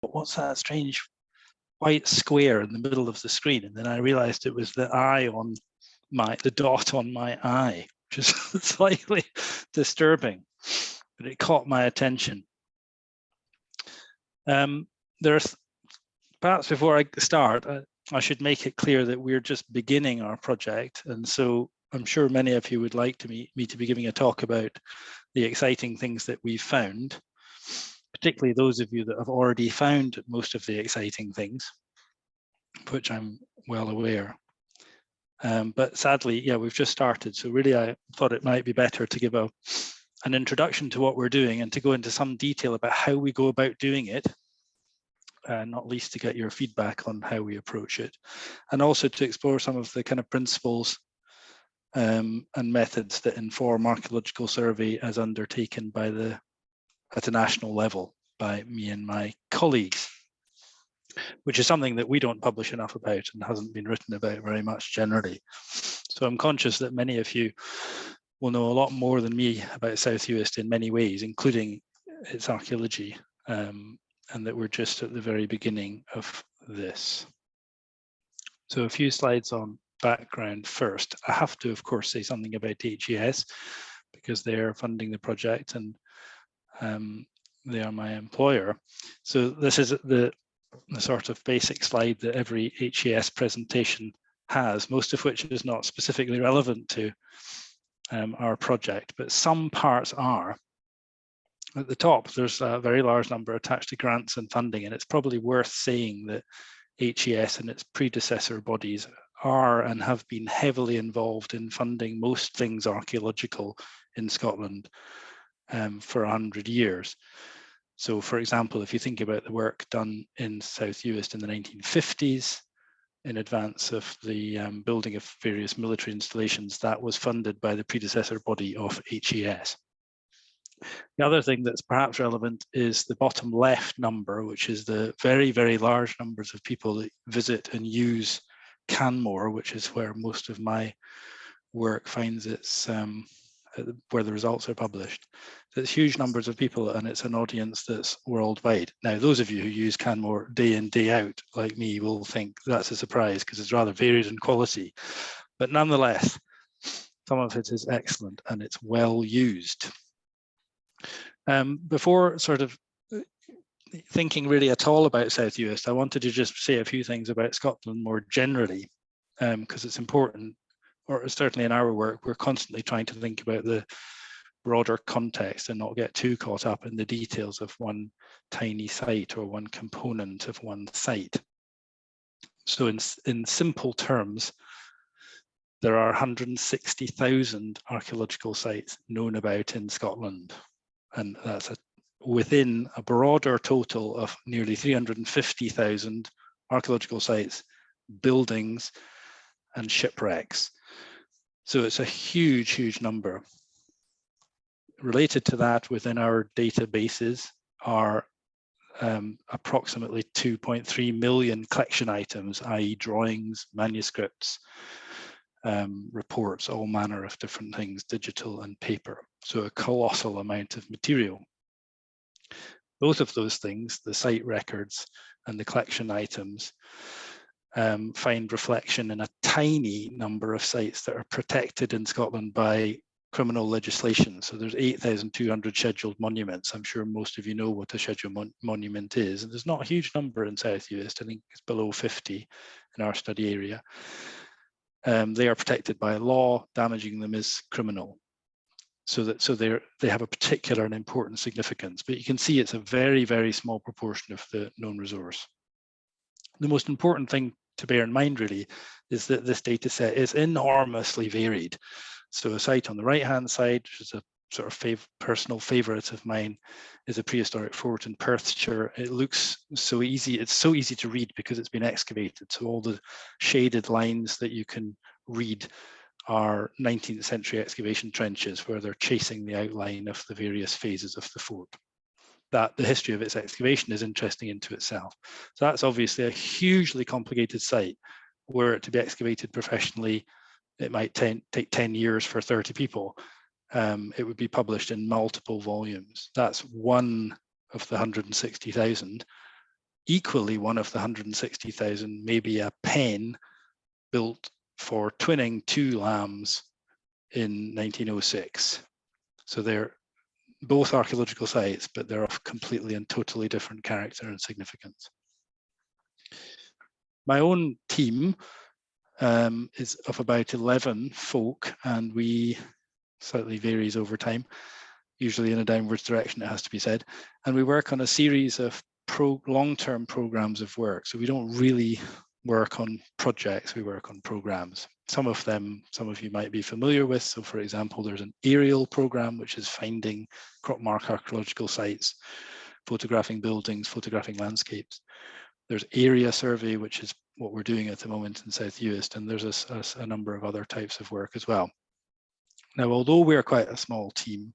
what's that strange white square in the middle of the screen? And then I realized it was the eye on the dot on my eye, which is slightly disturbing, but it caught my attention. There's perhaps before I start, I should make it clear that we're just beginning our project, and so I'm sure many of you would like to me to be giving a talk about the exciting things that we've found, particularly those of you that have already found most of the exciting things, which I'm well aware. But sadly, yeah, we've just started. So really, I thought it might be better to give an introduction to what we're doing and to go into some detail about how we go about doing it, not least to get your feedback on how we approach it, and also to explore some of the kind of principles and methods that inform archaeological survey as undertaken by at a national level by me and my colleagues, which is something that we don't publish enough about and hasn't been written about very much generally. So I'm conscious that many of you will know a lot more than me about South Uist in many ways, including its archaeology, and that we're just at the very beginning of this. So a few slides on background first. I have to, of course, say something about HES because they're funding the project and they are my employer. So this is the sort of basic slide that every HES presentation has, most of which is not specifically relevant to our project, but some parts are. At the top, there's a very large number attached to grants and funding, and it's probably worth saying that HES and its predecessor bodies are and have been heavily involved in funding most things archaeological in Scotland for 100 years. So, for example, if you think about the work done in South Uist in the 1950s, in advance of the building of various military installations, that was funded by the predecessor body of HES. The other thing that's perhaps relevant is the bottom left number, which is the very, very large numbers of people that visit and use Canmore, which is where most of my work finds its, where the results are published. So it's huge numbers of people, and it's an audience that's worldwide. Now, those of you who use Canmore day in, day out, like me, will think that's a surprise because it's rather varied in quality. But nonetheless, some of it is excellent and it's well used. Before sort of thinking really at all about South Uist, I wanted to just say a few things about Scotland more generally, because it's important, or certainly in our work, we're constantly trying to think about the broader context and not get too caught up in the details of one tiny site or one component of one site. So in simple terms, there are 160,000 archaeological sites known about in Scotland. And that's within a broader total of nearly 350,000 archaeological sites, buildings, and shipwrecks. So it's a huge, huge number. Related to that, within our databases are approximately 2.3 million collection items, i.e. drawings, manuscripts, reports, all manner of different things, digital and paper. So a colossal amount of material. Both of those things, the site records and the collection items, find reflection in a tiny number of sites that are protected in Scotland by criminal legislation. So there's 8,200 scheduled monuments. I'm sure most of you know what a scheduled monument is. And there's not a huge number in South Uist. I think it's below 50 in our study area. They are protected by law. Damaging them is criminal. So they have a particular and important significance. But you can see it's a very, very small proportion of the known resource. The most important thing to bear in mind really is that this data set is enormously varied. So a site on the right-hand side, which is a sort of personal favorite of mine, is a prehistoric fort in Perthshire. It looks so easy. It's so easy to read because it's been excavated. So all the shaded lines that you can read are 19th century excavation trenches where they're chasing the outline of the various phases of the fort. That the history of its excavation is interesting into itself. So that's obviously a hugely complicated site. Were it to be excavated professionally, it might take 10 years for 30 people. It would be published in multiple volumes. That's one of the 160,000. equally, one of the 160,000 may be a pen built for twinning 2 lambs in 1906. So they're both archaeological sites, but they're of completely and totally different character and significance. My own team is of about 11 folk, and we slightly varies over time, usually in a downwards direction, it has to be said. And we work on a series of long-term programs of work. So we don't really work on projects, we work on programs. Some of them, some of you might be familiar with. So for example, there's an aerial program, which is finding crop mark archaeological sites, photographing buildings, photographing landscapes. There's area survey, which is what we're doing at the moment in South Uist, and there's a number of other types of work as well. Now, although we're quite a small team,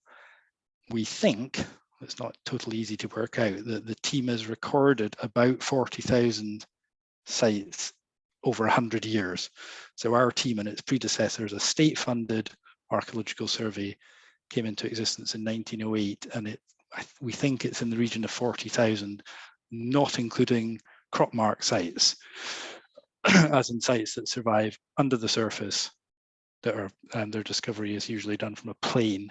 we think, it's not totally easy to work out, that the team has recorded about 40,000 sites over 100 years. So our team and its predecessors, a state-funded archaeological survey, came into existence in 1908, and we think it's in the region of 40,000, not including crop mark sites, as in sites that survive under the surface, that are, and their discovery is usually done from a plane.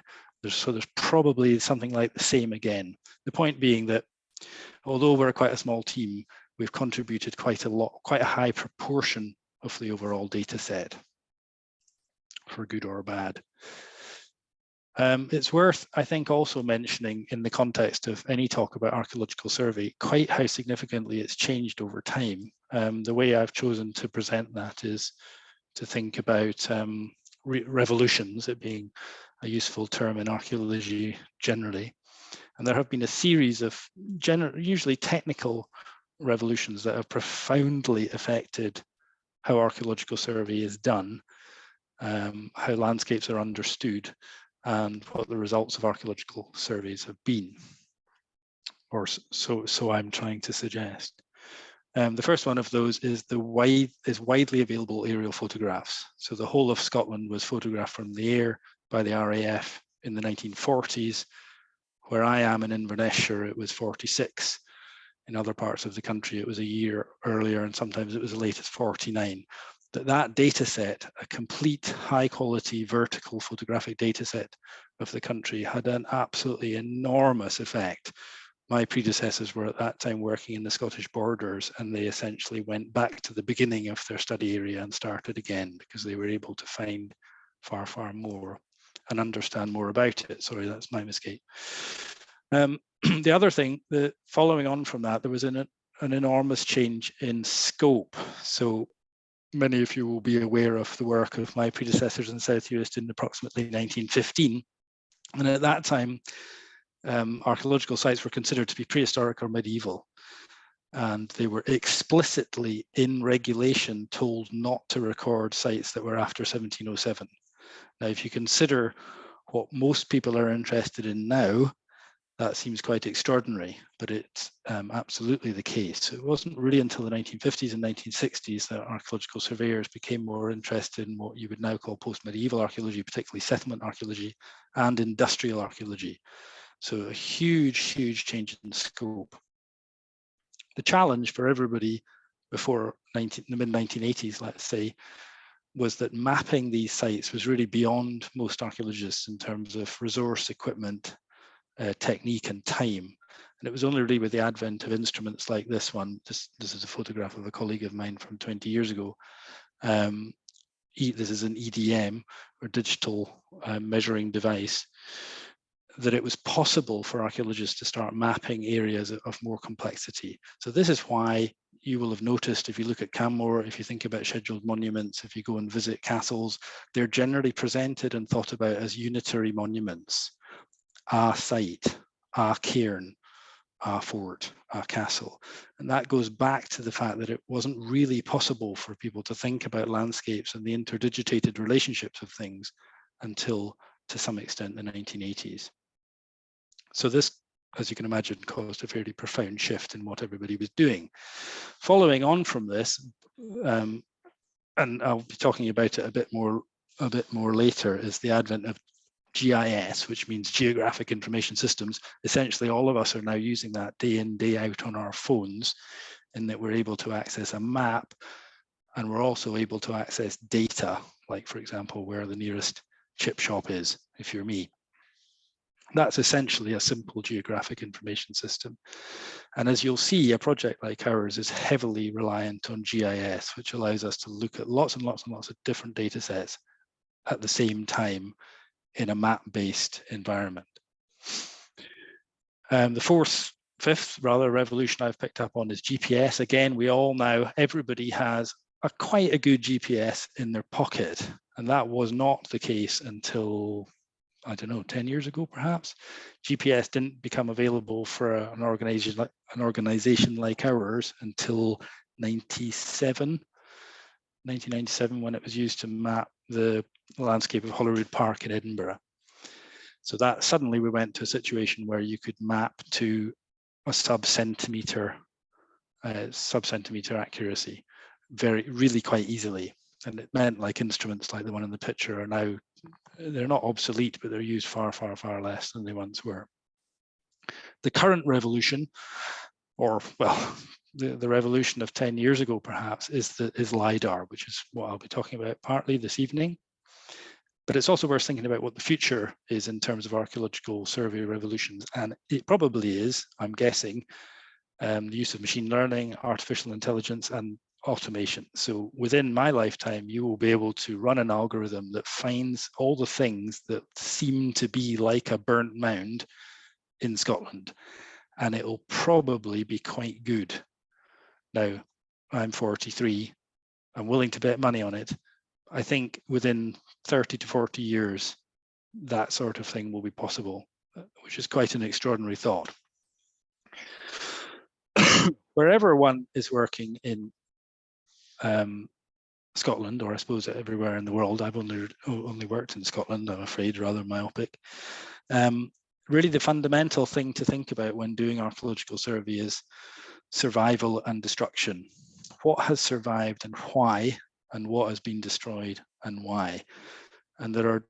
So there's probably something like the same again. The point being that although we're quite a small team, we've contributed quite a high proportion of the overall data set, for good or bad. It's worth, I think, also mentioning in the context of any talk about archaeological survey, quite how significantly it's changed over time. The way I've chosen to present that is to think about revolutions, it being a useful term in archaeology generally. And there have been a series of usually technical revolutions that have profoundly affected how archaeological survey is done, how landscapes are understood, and what the results of archaeological surveys have been, or so I'm trying to suggest. The first one of those is widely available aerial photographs. So the whole of Scotland was photographed from the air by the RAF in the 1940s. Where I am in Inverness-shire, it was 46. In other parts of the country, it was a year earlier, and sometimes it was as late as 49. That data set, a complete high-quality vertical photographic data set of the country, had an absolutely enormous effect. My predecessors were at that time working in the Scottish borders, and they essentially went back to the beginning of their study area and started again because they were able to find far, far more and understand more about it. Sorry, that's my mistake. The other thing, following on from that, there was an enormous change in scope. So many of you will be aware of the work of my predecessors in South Uist in approximately 1915. And at that time, archaeological sites were considered to be prehistoric or medieval. And they were explicitly in regulation told not to record sites that were after 1707. Now, if you consider what most people are interested in now, that seems quite extraordinary, but it's absolutely the case. It wasn't really until the 1950s and 1960s that archaeological surveyors became more interested in what you would now call post-medieval archaeology, particularly settlement archaeology and industrial archaeology. So a huge, huge change in scope. The challenge for everybody before the mid-1980s, let's say, was that mapping these sites was really beyond most archaeologists in terms of resource, equipment, technique and time. And it was only really with the advent of instruments like this one, this is a photograph of a colleague of mine from 20 years ago. This is an EDM, or digital measuring device, that it was possible for archaeologists to start mapping areas of more complexity. So this is why you will have noticed, if you look at Canmore, if you think about scheduled monuments, if you go and visit castles, they're generally presented and thought about as unitary monuments. A site, a cairn, a fort, a castle. And that goes back to the fact that it wasn't really possible for people to think about landscapes and the interdigitated relationships of things until, to some extent, the 1980s. So this, as you can imagine, caused a fairly profound shift in what everybody was doing. Following on from this, and I'll be talking about it a bit more later, is the advent of GIS, which means Geographic Information Systems. Essentially, all of us are now using that day in, day out on our phones, in that we're able to access a map, and we're also able to access data, like, for example, where the nearest chip shop is, if you're me. That's essentially a simple geographic information system. And as you'll see, a project like ours is heavily reliant on GIS, which allows us to look at lots and lots and lots of different data sets at the same time in a map-based environment. The fifth revolution I've picked up on is GPS. Again, we all now, everybody has quite a good GPS in their pocket. And that was not the case until, I don't know, 10 years ago, perhaps. GPS didn't become available for an organization like ours until 1997, when it was used to map the landscape of Holyrood Park in Edinburgh. So that suddenly we went to a situation where you could map to a sub-centimeter accuracy, really quite easily. And it meant like instruments like the one in the picture are now, they're not obsolete, but they're used far, far, far less than they once were. The current revolution, or well, the revolution of 10 years ago perhaps, is LiDAR, which is what I'll be talking about partly this evening. But it's also worth thinking about what the future is in terms of archaeological survey revolutions. And it probably is, I'm guessing, the use of machine learning, artificial intelligence, and automation. So within my lifetime, you will be able to run an algorithm that finds all the things that seem to be like a burnt mound in Scotland. And it will probably be quite good. Now, I'm 43. I'm willing to bet money on it. I think within 30 to 40 years, that sort of thing will be possible, which is quite an extraordinary thought. Wherever one is working in Scotland, or I suppose everywhere in the world, I've only worked in Scotland, I'm afraid, rather myopic. Really, the fundamental thing to think about when doing archaeological survey is survival and destruction. What has survived and why, and what has been destroyed and why. And there are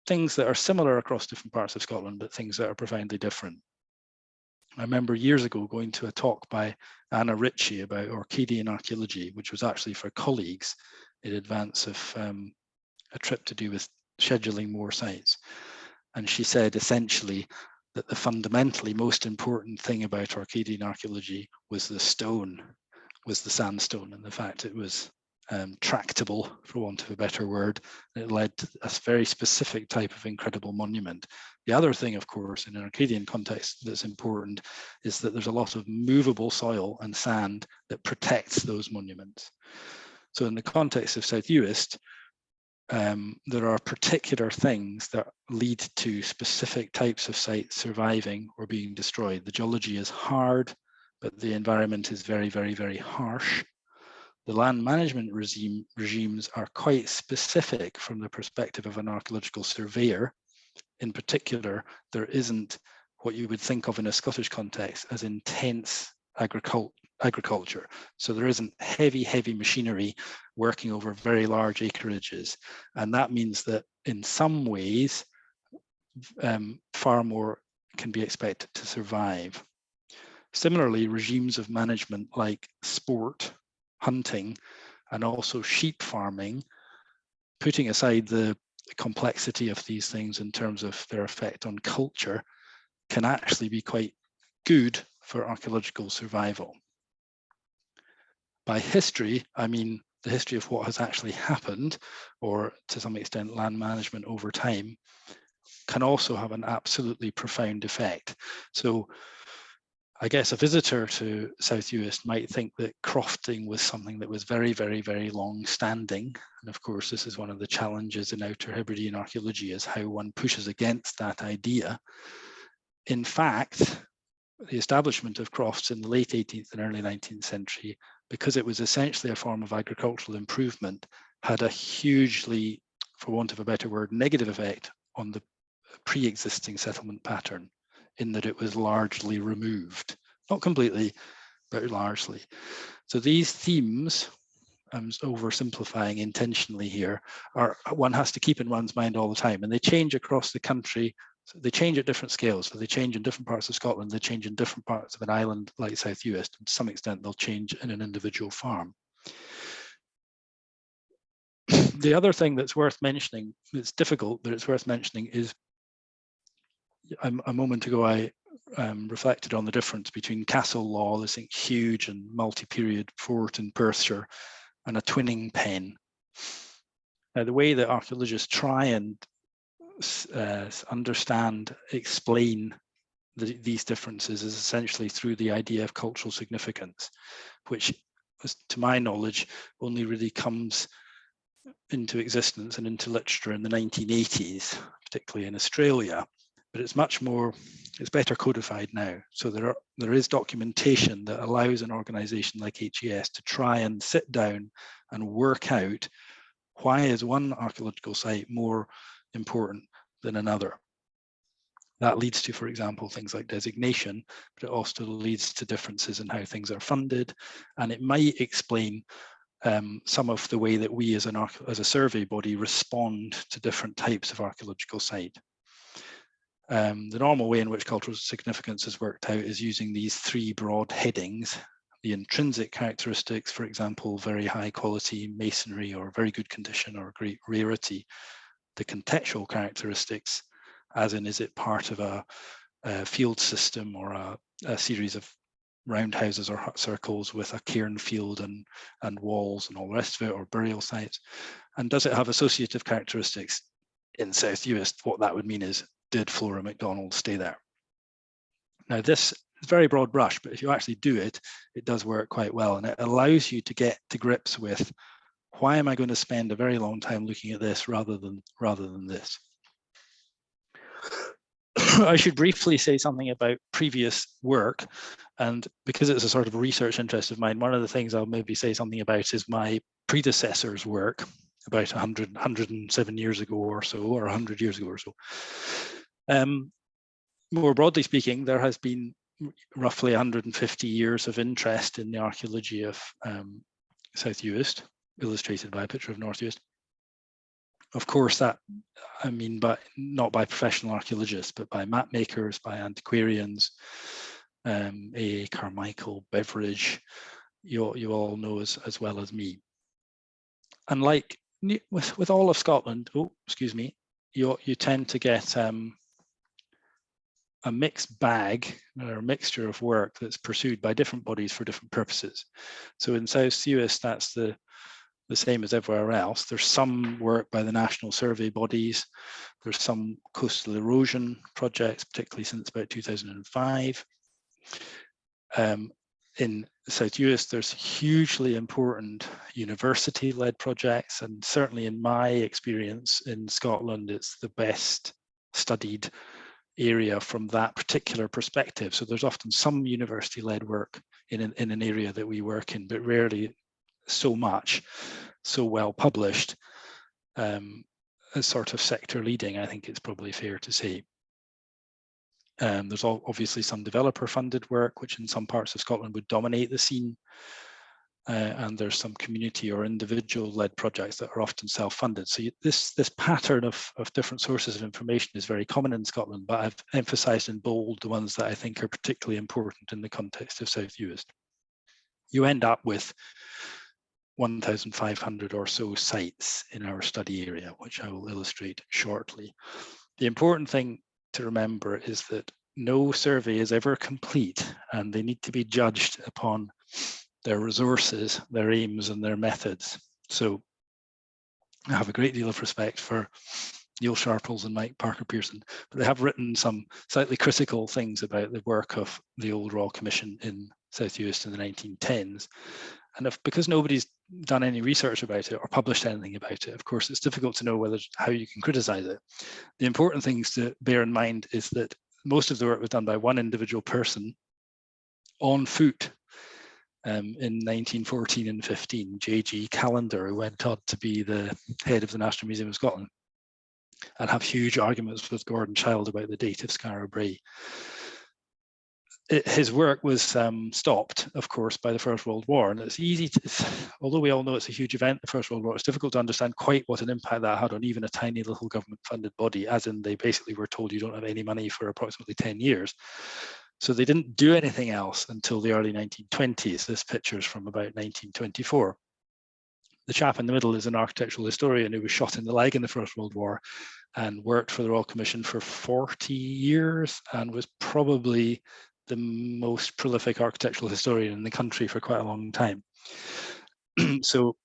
things that are similar across different parts of Scotland, but things that are profoundly different. I remember years ago going to a talk by Anna Ritchie about Orcadian archaeology, which was actually for colleagues in advance of a trip to do with scheduling more sites. And she said essentially that the fundamentally most important thing about Orcadian archaeology was the stone, was the sandstone, and the fact it was tractable, for want of a better word. It led to a very specific type of incredible monument. The other thing, of course, in an Arcadian context that's important is that there's a lot of movable soil and sand that protects those monuments. So in the context of South Uist, there are particular things that lead to specific types of sites surviving or being destroyed. The geology is hard, but the environment is very, very, very harsh. The land management regimes are quite specific from the perspective of an archaeological surveyor. In particular, there isn't what you would think of in a Scottish context as intense agriculture. So there isn't heavy machinery working over very large acreages. And that means that in some ways, far more can be expected to survive. Similarly, regimes of management like sport, hunting, and also sheep farming, putting aside the complexity of these things in terms of their effect on culture, can actually be quite good for archaeological survival. By history, I mean the history of what has actually happened, or to some extent land management over time, can also have an absolutely profound effect. So I guess a visitor to South Uist might think that crofting was something that was very, very, very long standing. And of course, this is one of the challenges in Outer Hebridean archaeology, is how one pushes against that idea. In fact, the establishment of crofts in the late 18th and early 19th century, because it was essentially a form of agricultural improvement, had a hugely, for want of a better word, negative effect on the pre-existing settlement pattern, in that it was largely removed, not completely, but largely. So these themes I'm oversimplifying intentionally here, one has to keep in one's mind all the time, and they change across the country. So they change at different scales. So they change in different parts of Scotland, they change in different parts of an island like South Uist, and to some extent they'll change in an individual farm. The other thing that's worth mentioning, it's difficult, but it's worth mentioning, is a moment ago I reflected on the difference between Castle Law, this huge and multi-period fort in Perthshire, and a twinning pen. Now, the way that archaeologists try and understand, explain these differences is essentially through the idea of cultural significance, which, to my knowledge, only really comes into existence and into literature in the 1980s, particularly in Australia. But it's much more, it's better codified now. So there is documentation that allows an organization like HES to try and sit down and work out why is one archaeological site more important than another. That leads to, for example, things like designation, but it also leads to differences in how things are funded, and it might explain some of the way that we as a survey body respond to different types of archaeological site. The normal way in which cultural significance is worked out is using these three broad headings: the intrinsic characteristics, for example, very high quality masonry or very good condition or great rarity; the contextual characteristics, as in, is it part of a field system or a series of roundhouses or hut circles with a cairn field and walls and all the rest of it, or burial sites; and does it have associative characteristics? In South Uist, what that would mean is, did Flora MacDonald stay there? Now, this is very broad brush, but if you actually do it, it does work quite well, and it allows you to get to grips with, why am I going to spend a very long time looking at this rather than this? I should briefly say something about previous work, and because it's a sort of research interest of mine, one of the things I'll maybe say something about is my predecessor's work about 107 years ago or so, or 100 years ago or so. More broadly speaking, there has been roughly 150 years of interest in the archaeology of South Uist, illustrated by a picture of North Uist. Of course, that, I mean, but not by professional archaeologists, but by map makers, by antiquarians, A. Carmichael, Beveridge, you all know as well as me. And like with all of Scotland, you tend to get a mixed bag or a mixture of work that's pursued by different bodies for different purposes. So in South Uist, that's the same as everywhere else. There's some work by the national survey bodies. There's some coastal erosion projects, particularly since about 2005. In South Uist, there's hugely important university-led projects, and certainly in my experience in Scotland, it's the best studied area from that particular perspective. So there's often some university-led work in an area that we work in, but rarely so much, so well published, as sort of sector leading, I think it's probably fair to say. There's obviously some developer funded work, which in some parts of Scotland would dominate the scene. And there's some community or individual led projects that are often self-funded. So this pattern of different sources of information is very common in Scotland, but I've emphasized in bold the ones that I think are particularly important in the context of South Uist. You end up with 1,500 or so sites in our study area, which I will illustrate shortly. The important thing to remember is that no survey is ever complete, and they need to be judged upon their resources, their aims, and their methods. So I have a great deal of respect for Neil Sharples and Mike Parker Pearson, but they have written some slightly critical things about the work of the old Royal Commission in South Uist in the 1910s. And because nobody's done any research about it or published anything about it, of course, it's difficult to know how you can criticize it. The important things to bear in mind is that most of the work was done by one individual person on foot in 1914 and 15, J.G. Callender, who went on to be the head of the National Museum of Scotland and have huge arguments with Gordon Childe about the date of Skara Brae. his work was stopped, of course, by the First World War. And it's easy to, although we all know it's a huge event, the First World War, it's difficult to understand quite what an impact that had on even a tiny little government-funded body, as in they basically were told you don't have any money for approximately 10 years. So they didn't do anything else until the early 1920s. This picture's from about 1924. The chap in the middle is an architectural historian who was shot in the leg in the First World War and worked for the Royal Commission for 40 years and was probably the most prolific architectural historian in the country for quite a long time. So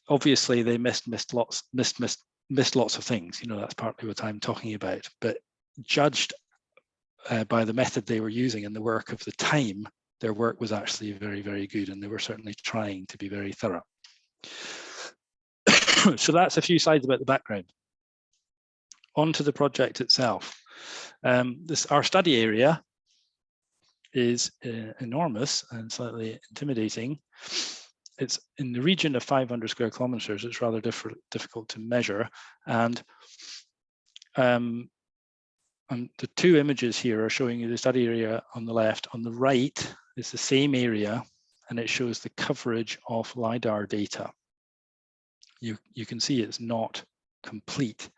obviously they missed lots of things. You know, that's partly what I'm talking about. But judged by the method they were using and the work of the time, their work was actually very, very good, and they were certainly trying to be very thorough. So that's a few slides about the background. On to the project itself. Our study area is enormous and slightly intimidating. It's in the region of 500 square kilometers. It's rather difficult to measure. And the two images here are showing you the study area on the left. On the right is the same area, and it shows the coverage of LiDAR data. You can see it's not complete.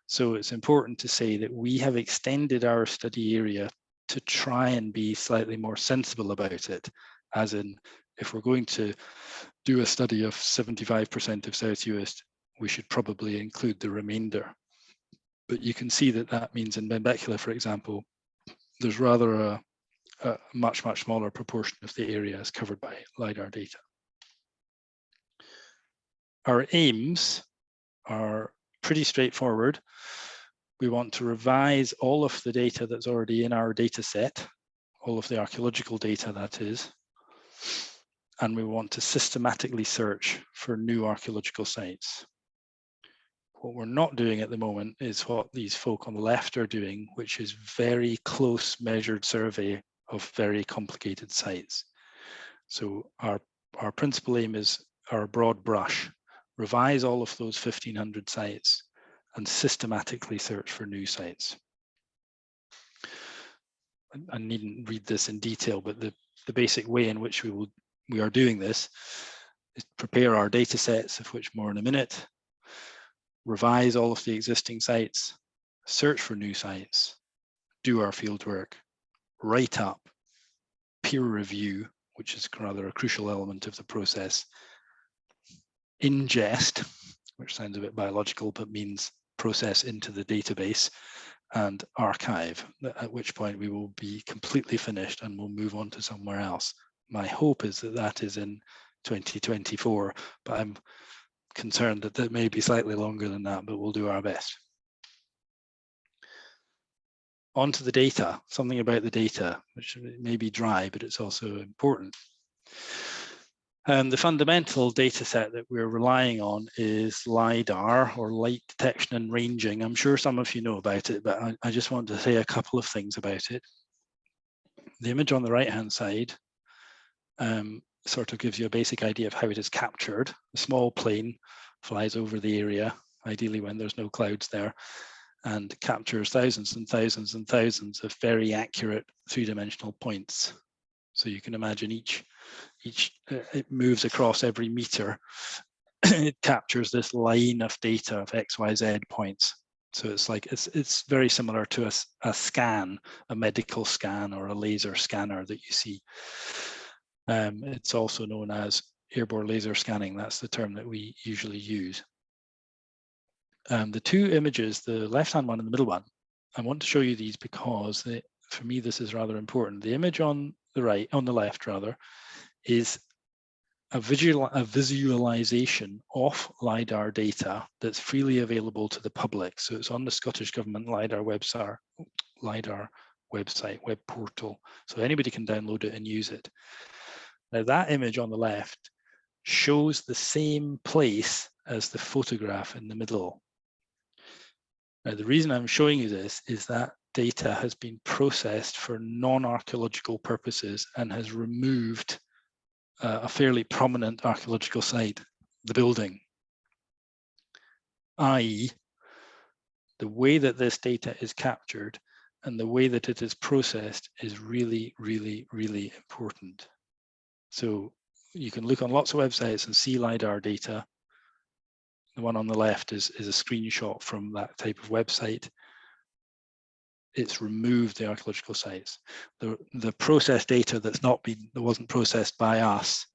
So it's important to say that we have extended our study area to try and be slightly more sensible about it. As in, if we're going to do a study of 75% of South Uist, we should probably include the remainder. But you can see that that means in Benbecula, for example, there's rather a much smaller proportion of the area is covered by LiDAR data. Our aims are pretty straightforward. We want to revise all of the data that's already in our data set, all of the archaeological data that is, and we want to systematically search for new archaeological sites. What we're not doing at the moment is what these folk on the left are doing, which is very close measured survey of very complicated sites. So our principal aim is our broad brush, revise all of those 1,500 sites and systematically search for new sites. I needn't read this in detail, but the basic way in which we are doing this is prepare our data sets, of which more in a minute, revise all of the existing sites, search for new sites, do our field work, write up, peer review, which is rather a crucial element of the process, ingest, which sounds a bit biological, but means process into the database, and archive, at which point we will be completely finished and we'll move on to somewhere else. My hope is that that is in 2024, but I'm concerned that that may be slightly longer than that, but we'll do our best. On to the data, something about the data, which may be dry, but it's also important. The fundamental data set that we're relying on is LiDAR, or light detection and ranging. I'm sure some of you know about it, but I just want to say a couple of things about it. The image on the right-hand side sort of gives you a basic idea of how it is captured. A small plane flies over the area, ideally when there's no clouds there, and captures thousands and thousands and thousands of very accurate three-dimensional points. So you can imagine it moves across every meter. It captures this line of data of XYZ points. So it's like it's very similar to a scan, a medical scan or a laser scanner that you see. It's also known as airborne laser scanning. That's the term that we usually use. The two images, the left-hand one and the middle one, I want to show you these because for me this is rather important. The image on the left rather, is a visualization of LiDAR data that's freely available to the public. So it's on the Scottish Government LiDAR website, web portal. So anybody can download it and use it. Now that image on the left shows the same place as the photograph in the middle. Now the reason I'm showing you this is that data has been processed for non-archaeological purposes and has removed a fairly prominent archaeological site, the building. i.e., the way that this data is captured and the way that it is processed is really, really, really important. So you can look on lots of websites and see LiDAR data. The one on the left is a screenshot from that type of website. It's removed the archaeological sites. The process data that wasn't processed by us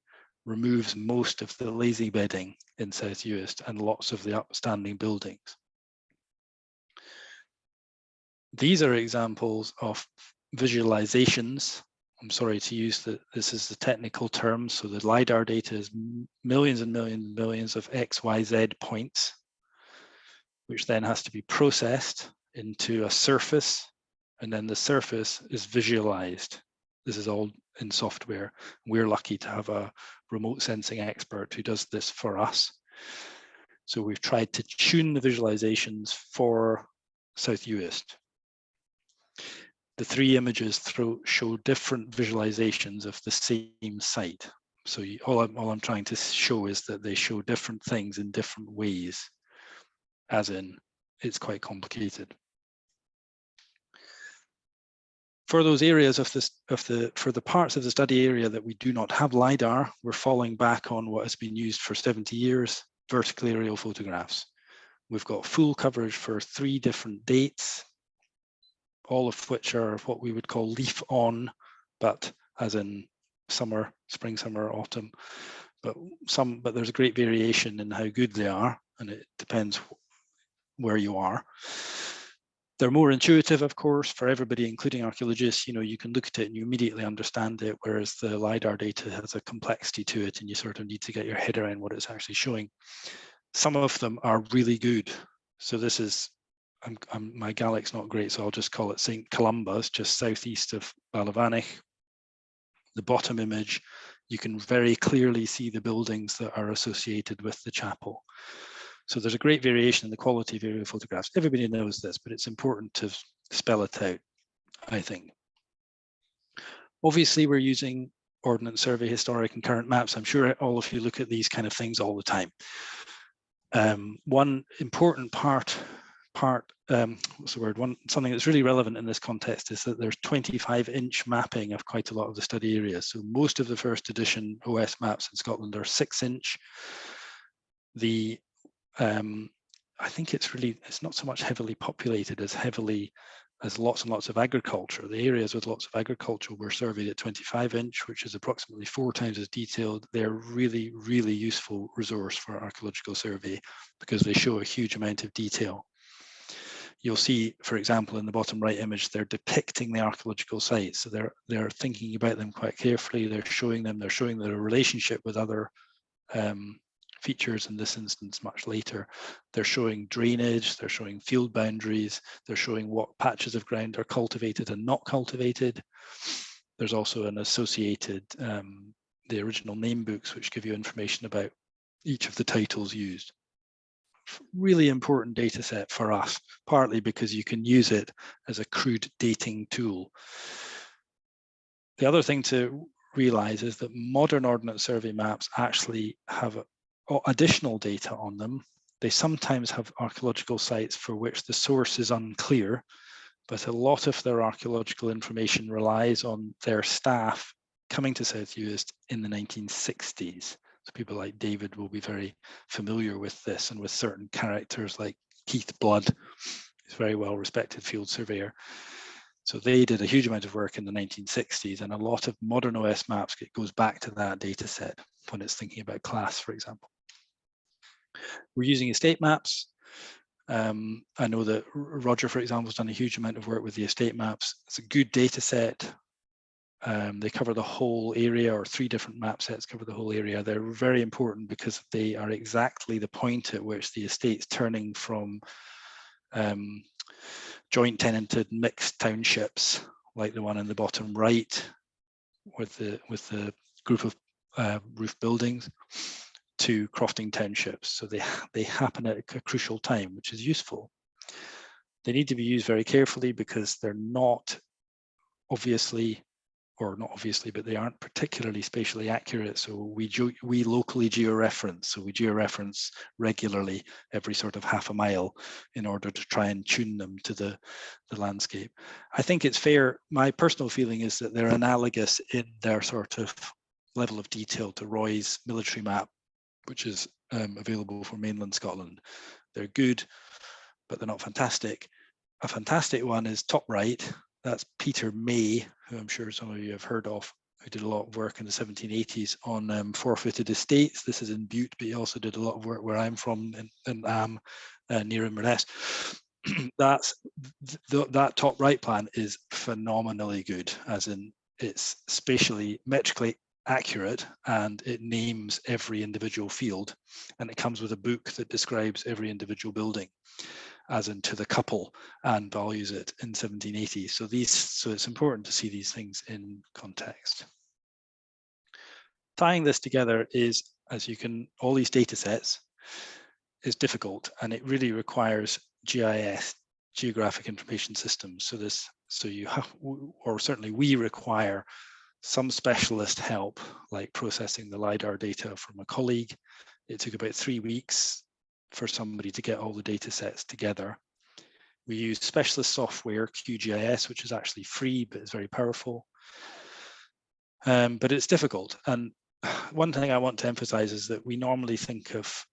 removes most of the lazy bedding in South Uist and lots of the upstanding buildings. These are examples of visualizations. I'm sorry to use this is the technical term. So the LiDAR data is millions and millions and millions of XYZ points, which then has to be processed into a surface, and then the surface is visualized. This is all in software. We're lucky to have a remote sensing expert who does this for us. So we've tried to tune the visualizations for South Uist. The three images show different visualizations of the same site. So all I'm trying to show is that they show different things in different ways, as in it's quite complicated. For those areas for the parts of the study area that we do not have LiDAR, we're falling back on what has been used for 70 years, vertical aerial photographs. We've got full coverage for 3 different dates, all of which are what we would call leaf on, but as in summer, spring, summer, autumn. But there's a great variation in how good they are, and it depends where you are. They're more intuitive, of course, for everybody, including archaeologists. You can look at it and you immediately understand it, whereas the LiDAR data has a complexity to it and you sort of need to get your head around what it's actually showing. Some of them are really good. So this is, my Gallic's not great, so I'll just call it St. Columba's, just southeast of Balovanich. The bottom image, you can very clearly see the buildings that are associated with the chapel. So there's a great variation in the quality of aerial photographs. Everybody knows this, but it's important to spell it out, I think. Obviously, we're using Ordnance Survey historic and current maps. I'm sure all of you look at these kind of things all the time. One important something that's really relevant in this context is that there's 25-inch mapping of quite a lot of the study areas. So most of the first edition OS maps in Scotland are 6-inch. I think it's not so much heavily populated as lots and lots of agriculture. The areas with lots of agriculture were surveyed at 25-inch, which is approximately 4 times as detailed. They're really, really useful resource for archaeological survey because they show a huge amount of detail. You'll see, for example, in the bottom right image, they're depicting the archaeological sites. So they're thinking about them quite carefully. They're showing their relationship with other features, in this instance much later. They're showing drainage, they're showing field boundaries, they're showing what patches of ground are cultivated and not cultivated. There's also an associated, the original name books, which give you information about each of the titles used. Really important data set for us, partly because you can use it as a crude dating tool. The other thing to realize is that modern Ordnance Survey maps actually have additional data on them. They sometimes have archaeological sites for which the source is unclear, but a lot of their archaeological information relies on their staff coming to South Uist in the 1960s. So people like David will be very familiar with this, and with certain characters like Keith Blood, who's a very well respected field surveyor. So they did a huge amount of work in the 1960s, and a lot of modern OS maps, it goes back to that data set when it's thinking about class, for example. We're using estate maps. I know that Roger, for example, has done a huge amount of work with the estate maps. It's a good data set. They cover the whole area, or 3 different map sets cover the whole area. They're very important because they are exactly the point at which the estate's turning from joint tenanted mixed townships, like the one in the bottom right, with the group of roof buildings, to crofting townships. So they happen at a crucial time, which is useful. They need to be used very carefully because they're not obviously or not obviously, but they aren't particularly spatially accurate. So we locally georeference. So we georeference regularly every sort of half a mile in order to try and tune them to the landscape. I think it's fair. My personal feeling is that they're analogous in their sort of level of detail to Roy's military map, which is available for mainland Scotland. They're good, but they're not fantastic. A fantastic one is top right. That's Peter May, who I'm sure some of you have heard of, who did a lot of work in the 1780s on forfeited estates. This is in Butte, but he also did a lot of work where I'm from in near Inverness. That top right plan is phenomenally good, as in it's spatially, metrically accurate, and it names every individual field, and it comes with a book that describes every individual building, as in to the couple, and values it in 1780. So it's important to see these things in context. Tying this together is, as you can, all these data sets is difficult, and it really requires GIS, geographic information systems. So you have, or certainly we require some specialist help, like processing the LiDAR data from a colleague. It took about 3 weeks for somebody to get all the data sets together. We use specialist software, QGIS, which is actually free, but it's very powerful. But it's difficult. And one thing I want to emphasize is that we normally think of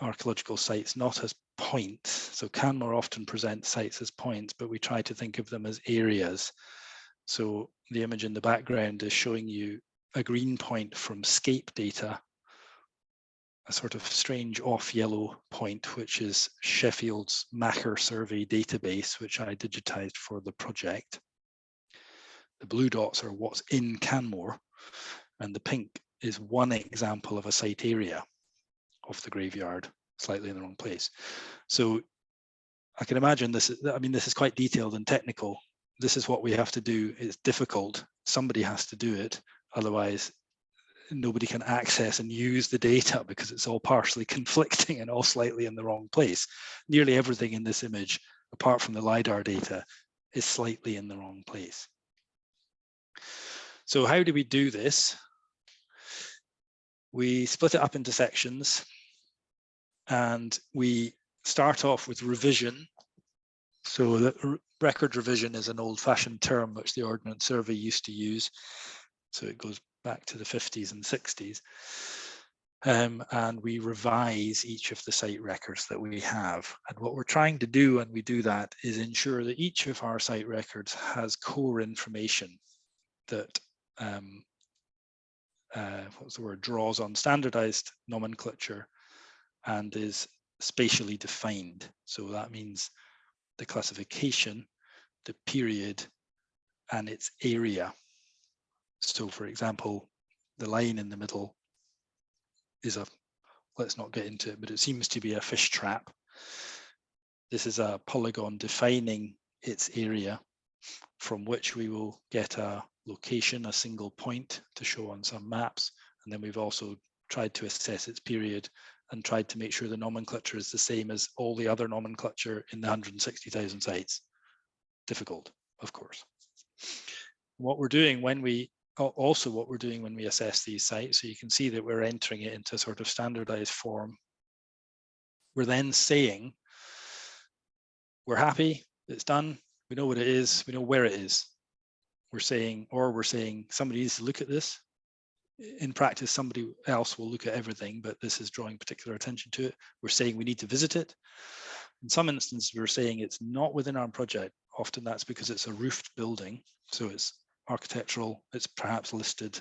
archaeological sites not as points. So Canmore often presents sites as points, but we try to think of them as areas. So the image in the background is showing you a green point from scape data, a sort of strange off yellow point, which is Sheffield's Macher survey database, which I digitized for the project. The blue dots are what's in Canmore, and the pink is one example of a site area of the graveyard, slightly in the wrong place. So I can imagine this is quite detailed and technical. This is what we have to do. It's difficult. Somebody has to do it. Otherwise, nobody can access and use the data because it's all partially conflicting and all slightly in the wrong place. Nearly everything in this image, apart from the LiDAR data, is slightly in the wrong place. So how do we do this? We split it up into sections, and we start off with revision. So the record revision is an old-fashioned term which the Ordnance Survey used to use. So it goes back to the 50s and 60s. And we revise each of the site records that we have. And what we're trying to do when we do that is ensure that each of our site records has core information that draws on standardized nomenclature and is spatially defined. So that means the classification, the period, and its area. So for example, the line in the middle is let's not get into it, but it seems to be a fish trap. This is a polygon defining its area, from which we will get a location, a single point to show on some maps. And then we've also tried to assess its period and tried to make sure the nomenclature is the same as all the other nomenclature in the 160,000 sites. Difficult, of course. What we're doing when we assess these sites, so you can see that we're entering it into sort of standardized form. We're then saying, we're happy, it's done, we know what it is, we know where it is. We're saying somebody needs to look at this. In practice, somebody else will look at everything, but this is drawing particular attention to it. We're saying we need to visit it. In some instances, we're saying it's not within our project. Often that's because it's a roofed building, so it's architectural, it's perhaps listed.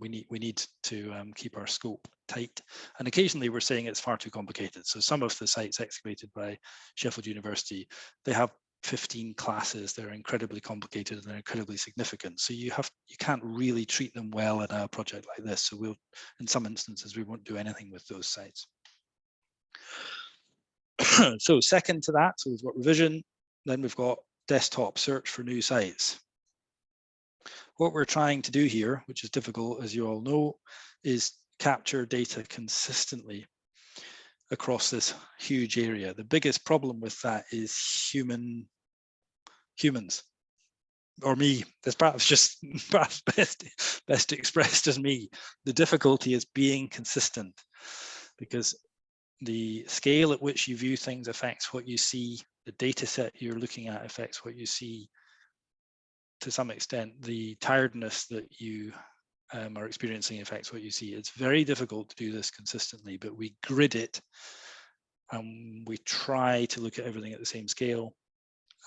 We need to keep our scope tight. And occasionally we're saying it's far too complicated. So some of the sites excavated by Sheffield University, they have 15 classes. They're incredibly complicated and they're incredibly significant. So you can't really treat them well in a project like this. So in some instances, we won't do anything with those sites. So second to that, so we've got revision, then we've got desktop search for new sites. What we're trying to do here, which is difficult, as you all know, is capture data consistently across this huge area. The biggest problem with that is humans. or me, that's perhaps just perhaps best expressed as me. The difficulty is being consistent, because the scale at which you view things affects what you see. The data set you're looking at affects what you see. To some extent, the tiredness that you are experiencing affects what you see. It's very difficult to do this consistently, but we grid it and we try to look at everything at the same scale,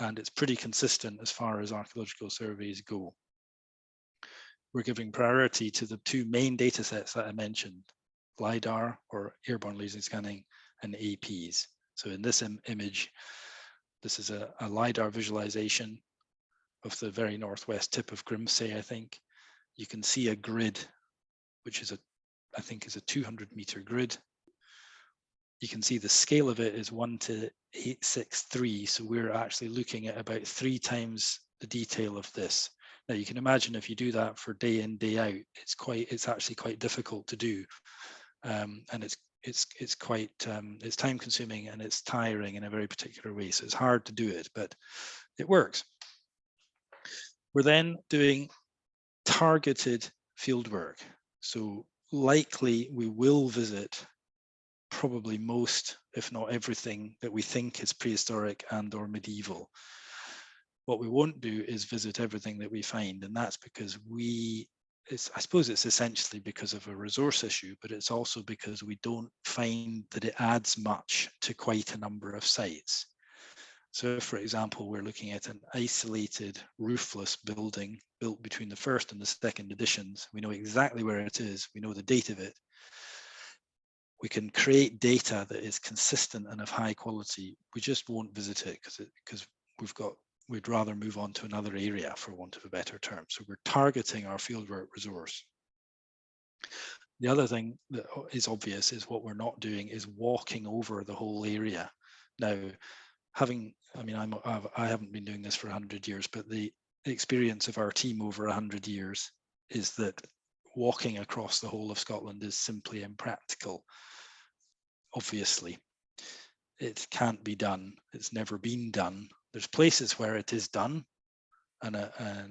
and it's pretty consistent as far as archaeological surveys go. We're giving priority to the two main data sets that I mentioned, LiDAR, or airborne laser scanning, and APs. So in this image, this is a LiDAR visualization of the very northwest tip of Grimsay, I think. You can see a grid, which is I think is a 200-meter grid. You can see the scale of it is 1:863. So we're actually looking at about 3 times the detail of this. Now you can imagine if you do that for day in, day out, it's actually quite difficult to do, and it's quite it's time consuming and it's tiring in a very particular way. So it's hard to do it, but it works. We're then doing targeted field work. So likely we will visit probably most, if not everything, that we think is prehistoric and or medieval. What we won't do is visit everything that we find, and that's because I suppose it's essentially because of a resource issue, but it's also because we don't find that it adds much to quite a number of sites. So if, for example, we're looking at an isolated roofless building built between the first and the second editions, we know exactly where it is, we know the date of it. We can create data that is consistent and of high quality. We just won't visit it because we'd rather move on to another area, for want of a better term. So we're targeting our fieldwork resource. The other thing that is obvious is what we're not doing is walking over the whole area. Now, I haven't been doing this for 100 years, but the experience of our team over 100 years is that walking across the whole of Scotland is simply impractical. Obviously, it can't be done. It's never been done. There's places where it is done, and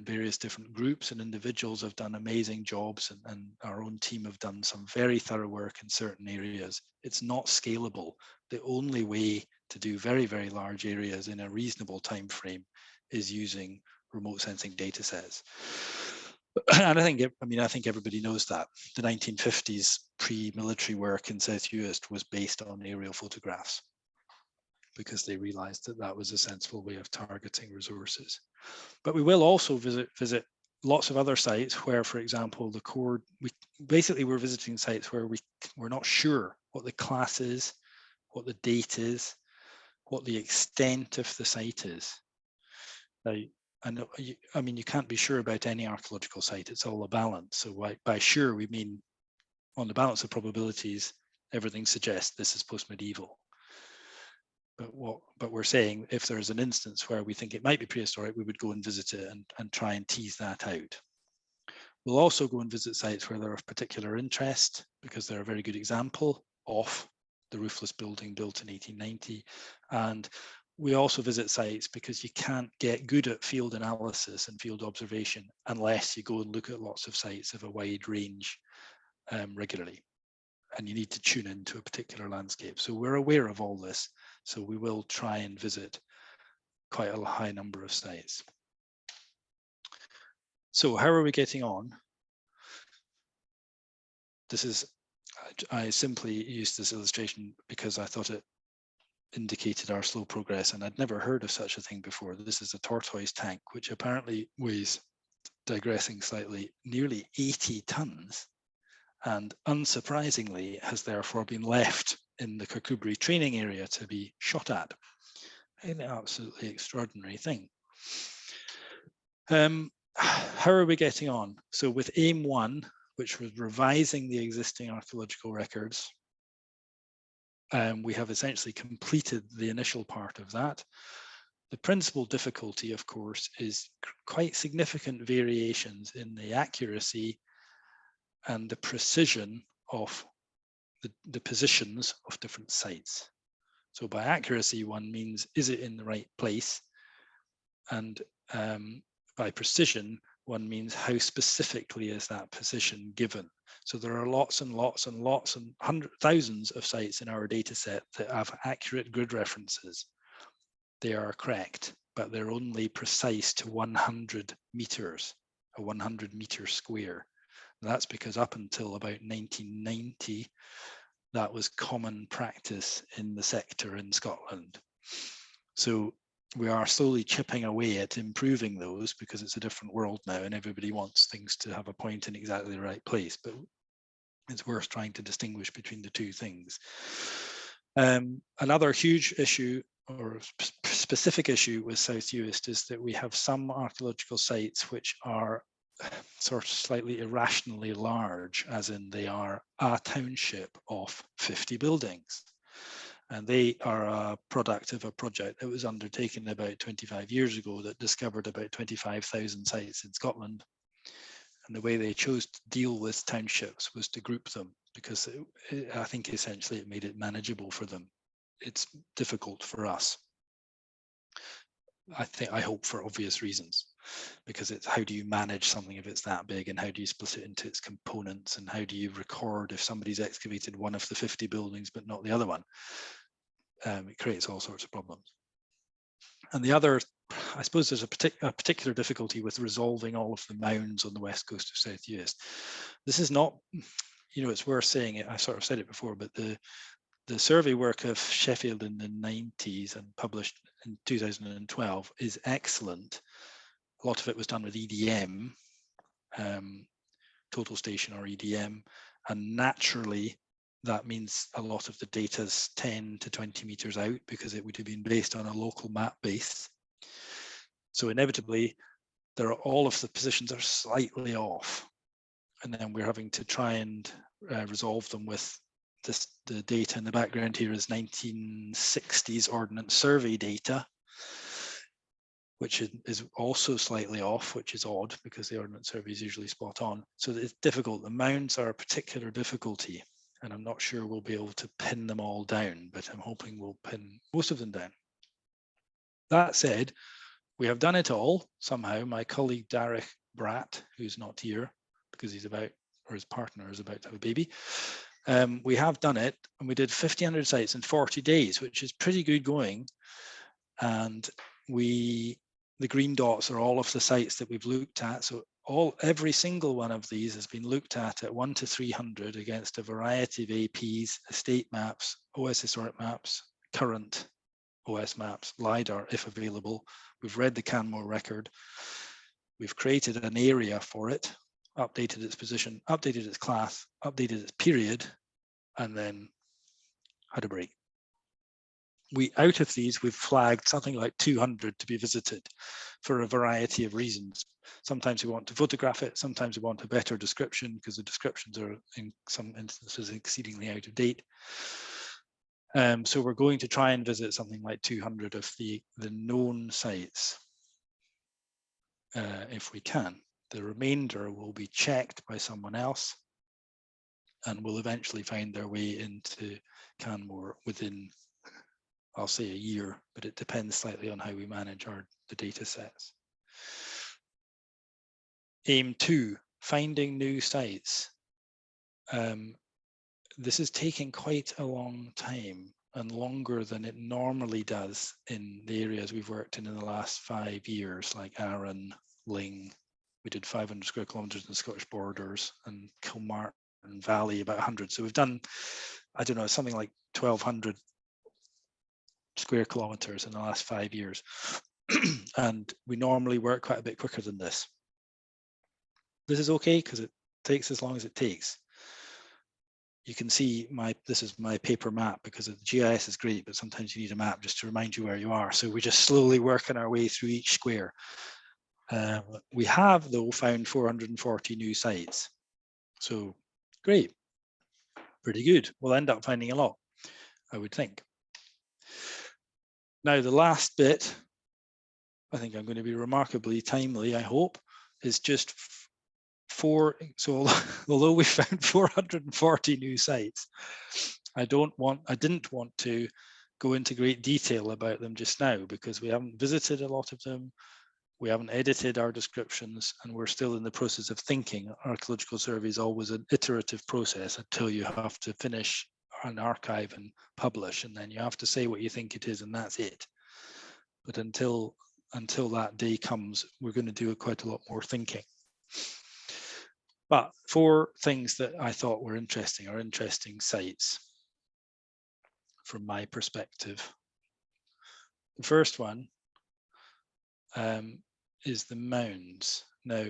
various different groups and individuals have done amazing jobs, and our own team have done some very thorough work in certain areas. It's not scalable. The only way to do very, very large areas in a reasonable time frame is using remote sensing data sets. And I think everybody knows that. The 1950s pre-military work in South Uist was based on aerial photographs, because they realized that that was a sensible way of targeting resources. But we will also visit lots of other sites where, for example, we're visiting sites where we're not sure what the class is, what the date is, what the extent of the site is. Now, you can't be sure about any archaeological site. It's all a balance. So by sure, we mean on the balance of probabilities, everything suggests this is post-medieval. But we're saying if there's an instance where we think it might be prehistoric, we would go and visit it and try and tease that out. We'll also go and visit sites where they're of particular interest, because they're a very good example of the roofless building built in 1890. And we also visit sites because you can't get good at field analysis and field observation unless you go and look at lots of sites of a wide range regularly. And you need to tune into a particular landscape. So we're aware of all this. So we will try and visit quite a high number of sites. So how are we getting on? I simply used this illustration because I thought it indicated our slow progress, and I'd never heard of such a thing before. This is a tortoise tank, which apparently weighs, digressing slightly, nearly 80 tons. And unsurprisingly, has therefore been left in the Kirkcudbright training area to be shot at. An absolutely extraordinary thing. How are we getting on? So with aim 1, which was revising the existing archaeological records, we have essentially completed the initial part of that. The principal difficulty, of course, is quite significant variations in the accuracy and the precision of the positions of different sites. So by accuracy, one means, is it in the right place? And by precision, one means how specifically is that position given. So there are lots and lots and lots and thousands of sites in our data set that have accurate grid references. They are correct, but they're only precise to 100 meters, a 100 meter square. And that's because up until about 1990, that was common practice in the sector in Scotland. So we are slowly chipping away at improving those because it's a different world now and everybody wants things to have a point in exactly the right place, but it's worth trying to distinguish between the two things. Another huge issue or specific issue with South Uist is that we have some archaeological sites which are sort of slightly irrationally large, as in they are a township of 50 buildings. And they are a product of a project that was undertaken about 25 years ago that discovered about 25,000 sites in Scotland. And the way they chose to deal with townships was to group them because I think essentially it made it manageable for them. It's difficult for us. I hope for obvious reasons, because it's how do you manage something if it's that big, and how do you split it into its components, and how do you record if somebody's excavated one of the 50 buildings but not the other one. It creates all sorts of problems. And the other, I suppose there's a particular difficulty with resolving all of the mounds on the west coast of South Uist. This is not, it's worth saying it, I sort of said it before, but the survey work of Sheffield in the 90s and published in 2012 is excellent. A lot of it was done with EDM, total station or EDM, and naturally that means a lot of the data's 10 to 20 meters out because it would have been based on a local map base. So inevitably, all of the positions are slightly off, and then we're having to try and resolve them with the data in the background here is 1960s Ordnance Survey data, which is also slightly off, which is odd because the Ordnance Survey is usually spot on. So it's difficult. The mounds are a particular difficulty, and I'm not sure we'll be able to pin them all down, but I'm hoping we'll pin most of them down. That said, we have done it all somehow. My colleague Derek Bratt, who's not here because his partner is about to have a baby, we have done it, and we did 1,500 sites in 40 days, which is pretty good going. And the green dots are all of the sites that we've looked at. So every single one of these has been looked at 1 to 300 against a variety of APs, estate maps, OS historic maps, current OS maps, LiDAR if available. We've read the Canmore record. We've created an area for it, updated its position, updated its class, updated its period, and then had a break. Out of these, we've flagged something like 200 to be visited for a variety of reasons. Sometimes we want to photograph it, sometimes we want a better description because the descriptions are in some instances exceedingly out of date. So we're going to try and visit something like 200 of the known sites if we can. The remainder will be checked by someone else and will eventually find their way into Canmore within, I'll say, a year, but it depends slightly on how we manage the data sets. Aim 2, finding new sites. This is taking quite a long time and longer than it normally does in the areas we've worked in the last 5 years, like Arran, Ling. We did 500 square kilometers in the Scottish borders, and Kilmartin Valley about 100. So we've done, I don't know, something like 1,200 square kilometers in the last 5 years. And we normally work quite a bit quicker than this. This is okay because it takes as long as it takes. You can see this is my paper map because the GIS is great, but sometimes you need a map just to remind you where you are. So we're just slowly working our way through each square. We have, though, found 440 new sites. So great, pretty good. We'll end up finding a lot, I would think. Now, the last bit, I think I'm going to be remarkably timely, I hope, is just so although we found 440 new sites, I didn't want to go into great detail about them just now because we haven't visited a lot of them. We haven't edited our descriptions, and we're still in the process of thinking. Archaeological survey is always an iterative process until you have to finish an archive and publish, and then you have to say what you think it is, and that's it. But until that day comes, we're going to do quite a lot more thinking. But 4 things that I thought were interesting are interesting sites from my perspective. The first one is the Mounds. Now,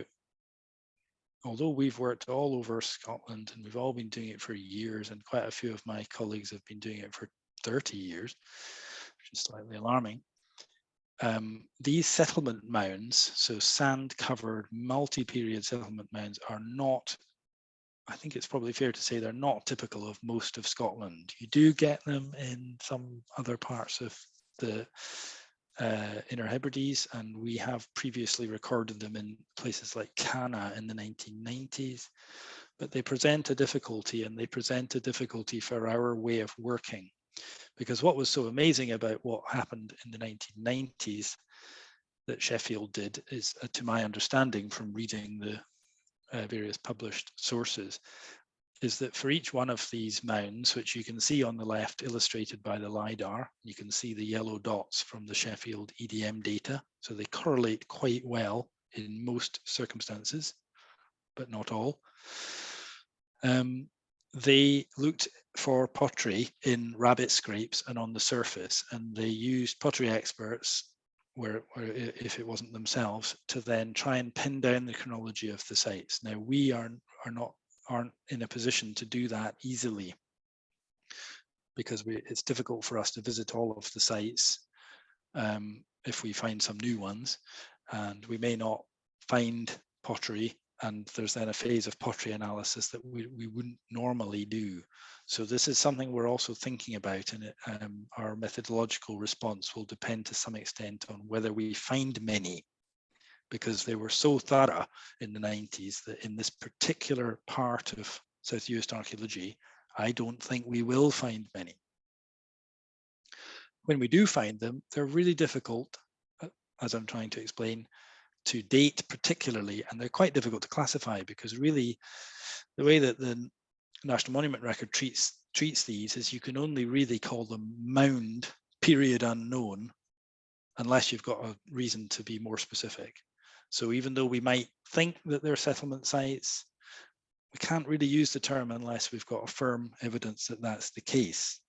although we've worked all over Scotland and we've all been doing it for years, and quite a few of my colleagues have been doing it for 30 years, which is slightly alarming. These settlement mounds, so sand-covered multi-period settlement mounds, are not, I think it's probably fair to say they're not typical of most of Scotland. You do get them in some other parts of the Inner Hebrides, and we have previously recorded them in places like Canna in the 1990s, but they present a difficulty, and they present a difficulty for our way of working. Because what was so amazing about what happened in the 1990s that Sheffield did is, to my understanding from reading the various published sources, is that for each one of these mounds, which you can see on the left illustrated by the LiDAR, you can see the yellow dots from the Sheffield EDM data. So they correlate quite well in most circumstances, but not all. They looked for pottery in rabbit scrapes and on the surface, and they used pottery experts, where if it wasn't themselves, to then try and pin down the chronology of the sites. Now, we aren't in a position to do that easily, because it's difficult for us to visit all of the sites if we find some new ones, and we may not find pottery, and there's then a phase of pottery analysis that we wouldn't normally do. So this is something we're also thinking about, and our methodological response will depend to some extent on whether we find many, because they were so thorough in the 90s that in this particular part of South Uist archaeology, I don't think we will find many. When we do find them, they're really difficult, as I'm trying to explain, to date particularly, and they're quite difficult to classify, because really the way that the National Monument Record treats these is you can only really call them mound period unknown unless you've got a reason to be more specific. So even though we might think that they're settlement sites, we can't really use the term unless we've got a firm evidence that that's the case.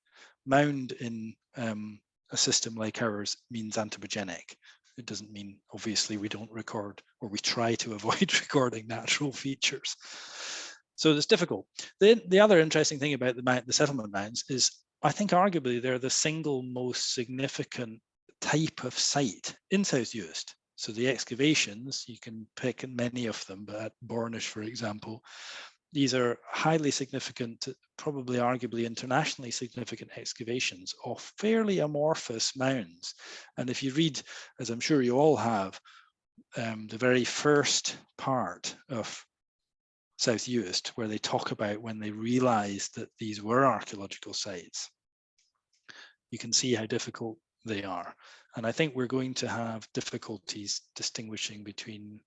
Mound in a system like ours means anthropogenic. It doesn't mean, obviously, we don't record, or we try to avoid recording natural features. So it's difficult. The other interesting thing about the settlement mounds is, I think arguably they're the single most significant type of site in South Uist. So the excavations, you can pick many of them, but at Bornish, for example, these are highly significant, probably arguably internationally significant excavations of fairly amorphous mounds. And if you read, as I'm sure you all have, the very first part of South Uist, where they talk about when they realized that these were archaeological sites, you can see how difficult they are. And I think we're going to have difficulties distinguishing between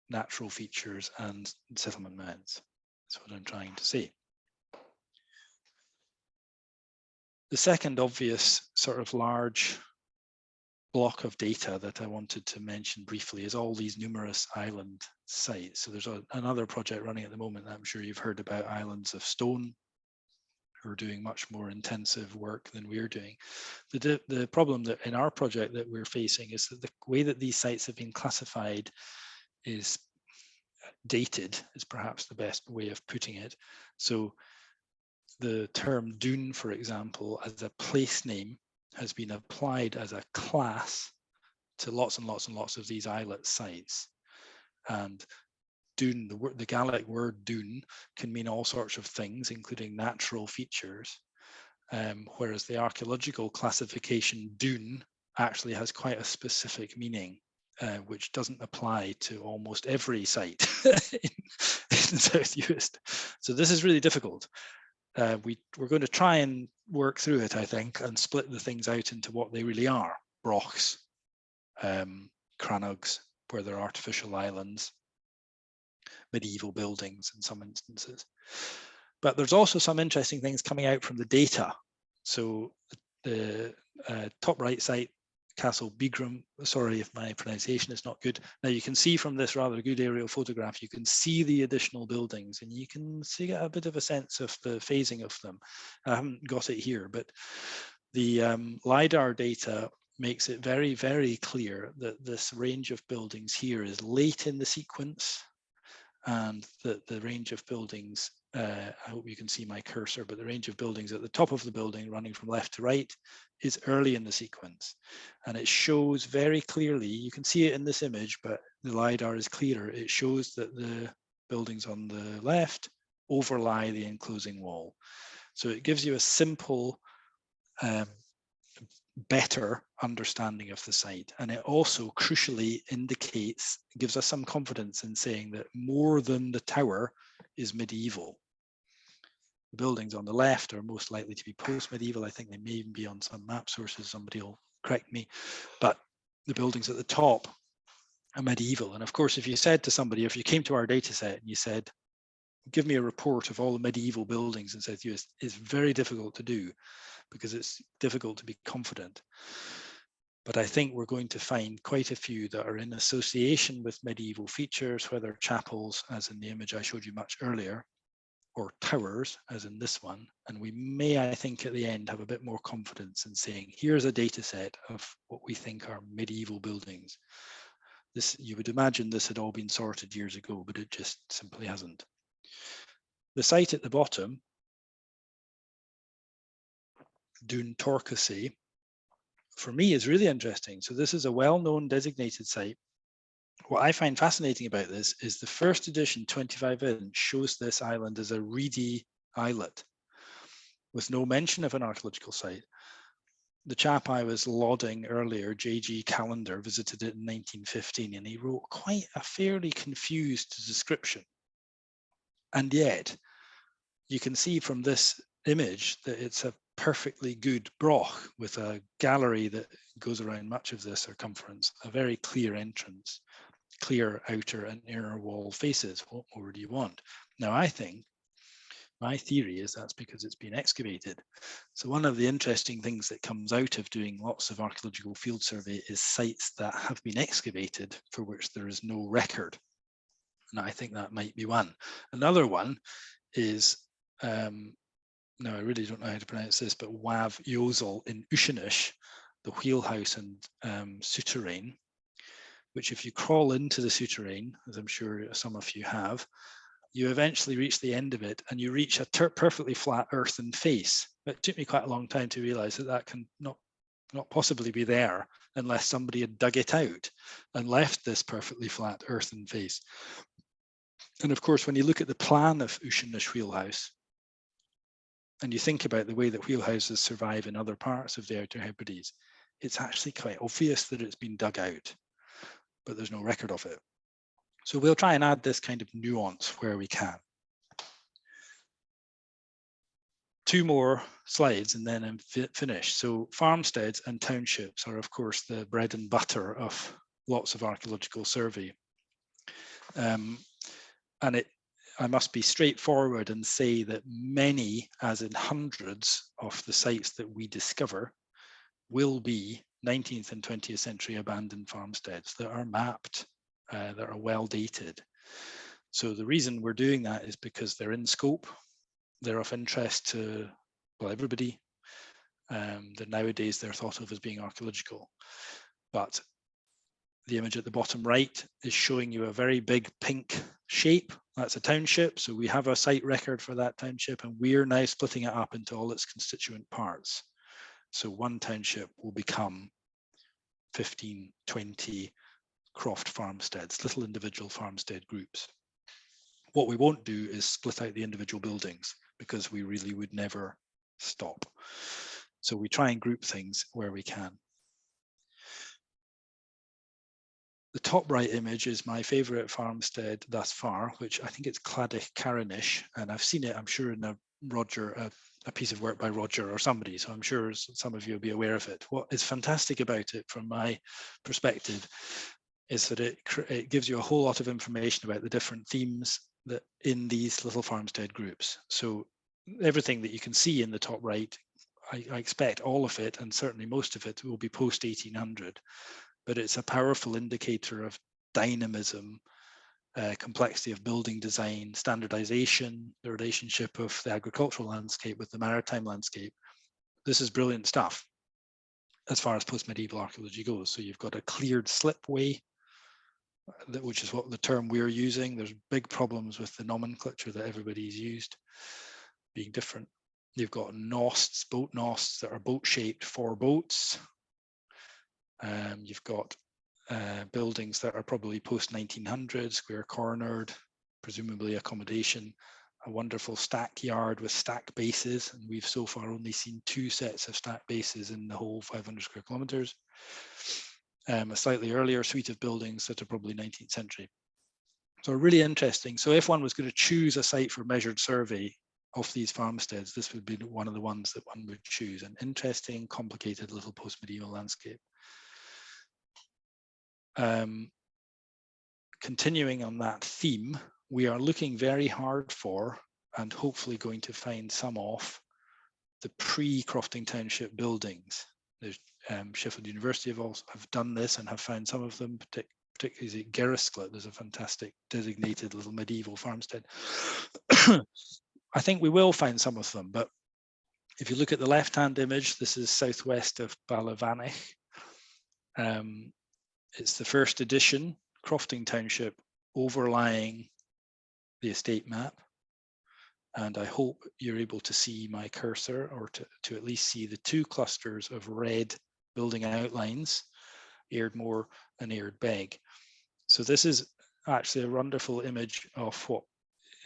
natural features and settlement mounds. That's what I'm trying to say. The second obvious sort of large block of data that I wanted to mention briefly is all these numerous island sites. So there's another project running at the moment that I'm sure you've heard about, Islands of Stone, who are doing much more intensive work than we're doing. The problem that in our project that we're facing is that the way that these sites have been classified is dated, is perhaps the best way of putting it. So the term dune, for example, as a place name has been applied as a class to lots and lots and lots of these islet sites. And dune, the Gaelic word dune, can mean all sorts of things, including natural features, whereas the archaeological classification dune actually has quite a specific meaning, which doesn't apply to almost every site in South Uist. So this is really difficult. We're going to try and work through it, I think, and split the things out into what they really are: brochs, crannogs, where there are artificial islands, medieval buildings in some instances. But there's also some interesting things coming out from the data. So the top right site, Castle Bigram, sorry if my pronunciation is not good. Now you can see from this rather good aerial photograph, you can see the additional buildings and you can see a bit of a sense of the phasing of them. I haven't got it here, but the LiDAR data makes it very, very clear that this range of buildings here is late in the sequence, and that the range of buildings, I hope you can see my cursor, but the range of buildings at the top of the building running from left to right is early in the sequence. And it shows very clearly, you can see it in this image, but the LiDAR is clearer. It shows that the buildings on the left overlie the enclosing wall. So it gives you a simple, better understanding of the site. And it also crucially indicates, gives us some confidence in saying that more than the tower is medieval. The buildings on the left are most likely to be post-medieval. I think they may even be on some map sources, somebody will correct me, but the buildings at the top are medieval. And of course, if you said to somebody, if you came to our data set and you said, give me a report of all the medieval buildings in South Uist, it's very difficult to do, because it's difficult to be confident. But I think we're going to find quite a few that are in association with medieval features, whether chapels, as in the image I showed you much earlier, or towers, as in this one. And we may, I think, at the end have a bit more confidence in saying, here's a data set of what we think are medieval buildings. This, you would imagine this had all been sorted years ago, but it just simply hasn't. The site at the bottom, Dún Tortoise, for me is really interesting. So this is a well-known designated site. What I find fascinating about this is the first edition 25-inch shows this island as a reedy islet with no mention of an archaeological site. The chap I was lauding earlier, J.G. Callender, visited it in 1915, and he wrote quite a fairly confused description. And yet, you can see from this image that it's a perfectly good broch with a gallery that goes around much of the circumference, a very clear entrance, clear outer and inner wall faces. What more do you want? Now, I think my theory is that's because it's been excavated. So one of the interesting things that comes out of doing lots of archaeological field survey is sites that have been excavated for which there is no record. And I think that might be one. Another one is, now I really don't know how to pronounce this, but Wav Yosel in Ushinish, the wheelhouse and souterrain, which if you crawl into the souterrain, as I'm sure some of you have, you eventually reach the end of it and you reach a perfectly flat earthen face. It took me quite a long time to realize that that can not possibly be there unless somebody had dug it out and left this perfectly flat earthen face. And of course, when you look at the plan of Ushinish wheelhouse, and you think about the way that wheelhouses survive in other parts of the Outer Hebrides, it's actually quite obvious that it's been dug out, but there's no record of it. So we'll try and add this kind of nuance where we can. Two more slides and then I'm finished. So farmsteads and townships are, of course, the bread and butter of lots of archaeological survey. I must be straightforward and say that many, as in hundreds, of the sites that we discover will be 19th and 20th century abandoned farmsteads that are mapped, that are well dated. So the reason we're doing that is because they're in scope, they're of interest to, well, everybody. That nowadays they're thought of as being archaeological. But the image at the bottom right is showing you a very big pink shape. That's a township. So we have a site record for that township and we're now splitting it up into all its constituent parts. So one township will become 15, 20 croft farmsteads, little individual farmstead groups. What we won't do is split out the individual buildings because we really would never stop. So we try and group things where we can. The top right image is my favorite farmstead thus far, which I think it's Cladich Carinish, and I've seen it, I'm sure, in a piece of work by Roger or somebody, so I'm sure some of you will be aware of it. What is fantastic about it from my perspective is that it gives you a whole lot of information about the different themes that in these little farmstead groups. So everything that you can see in the top right, I expect all of it, and certainly most of it, will be post 1800, but it's a powerful indicator of dynamism, complexity of building design, standardization, the relationship of the agricultural landscape with the maritime landscape. This is brilliant stuff as far as post-medieval archaeology goes. So you've got a cleared slipway, which is what the term we're using. There's big problems with the nomenclature that everybody's used being different. You've got nosts, boat nosts that are boat-shaped for boats. You've got buildings that are probably post-1900, square-cornered, presumably accommodation, a wonderful stack yard with stack bases, and we've so far only seen 2 sets of stack bases in the whole 500 square kilometers. A slightly earlier suite of buildings that are probably 19th century. So really interesting. So if one was going to choose a site for measured survey of these farmsteads, this would be one of the ones that one would choose. An interesting, complicated little post-medieval landscape. Continuing on that theme, we are looking very hard for, and hopefully going to find some of, the pre-Crofting Township buildings. There's Sheffield University have done this and have found some of them, particularly at Geddes. There's a fantastic designated little medieval farmstead. I think we will find some of them, but if you look at the left-hand image, this is southwest of Ballyvanich. It's the first edition, Crofting Township, overlying the estate map. And I hope you're able to see my cursor, or to at least see the 2 clusters of red building outlines, Airdmore and Airdbeg. So this is actually a wonderful image of what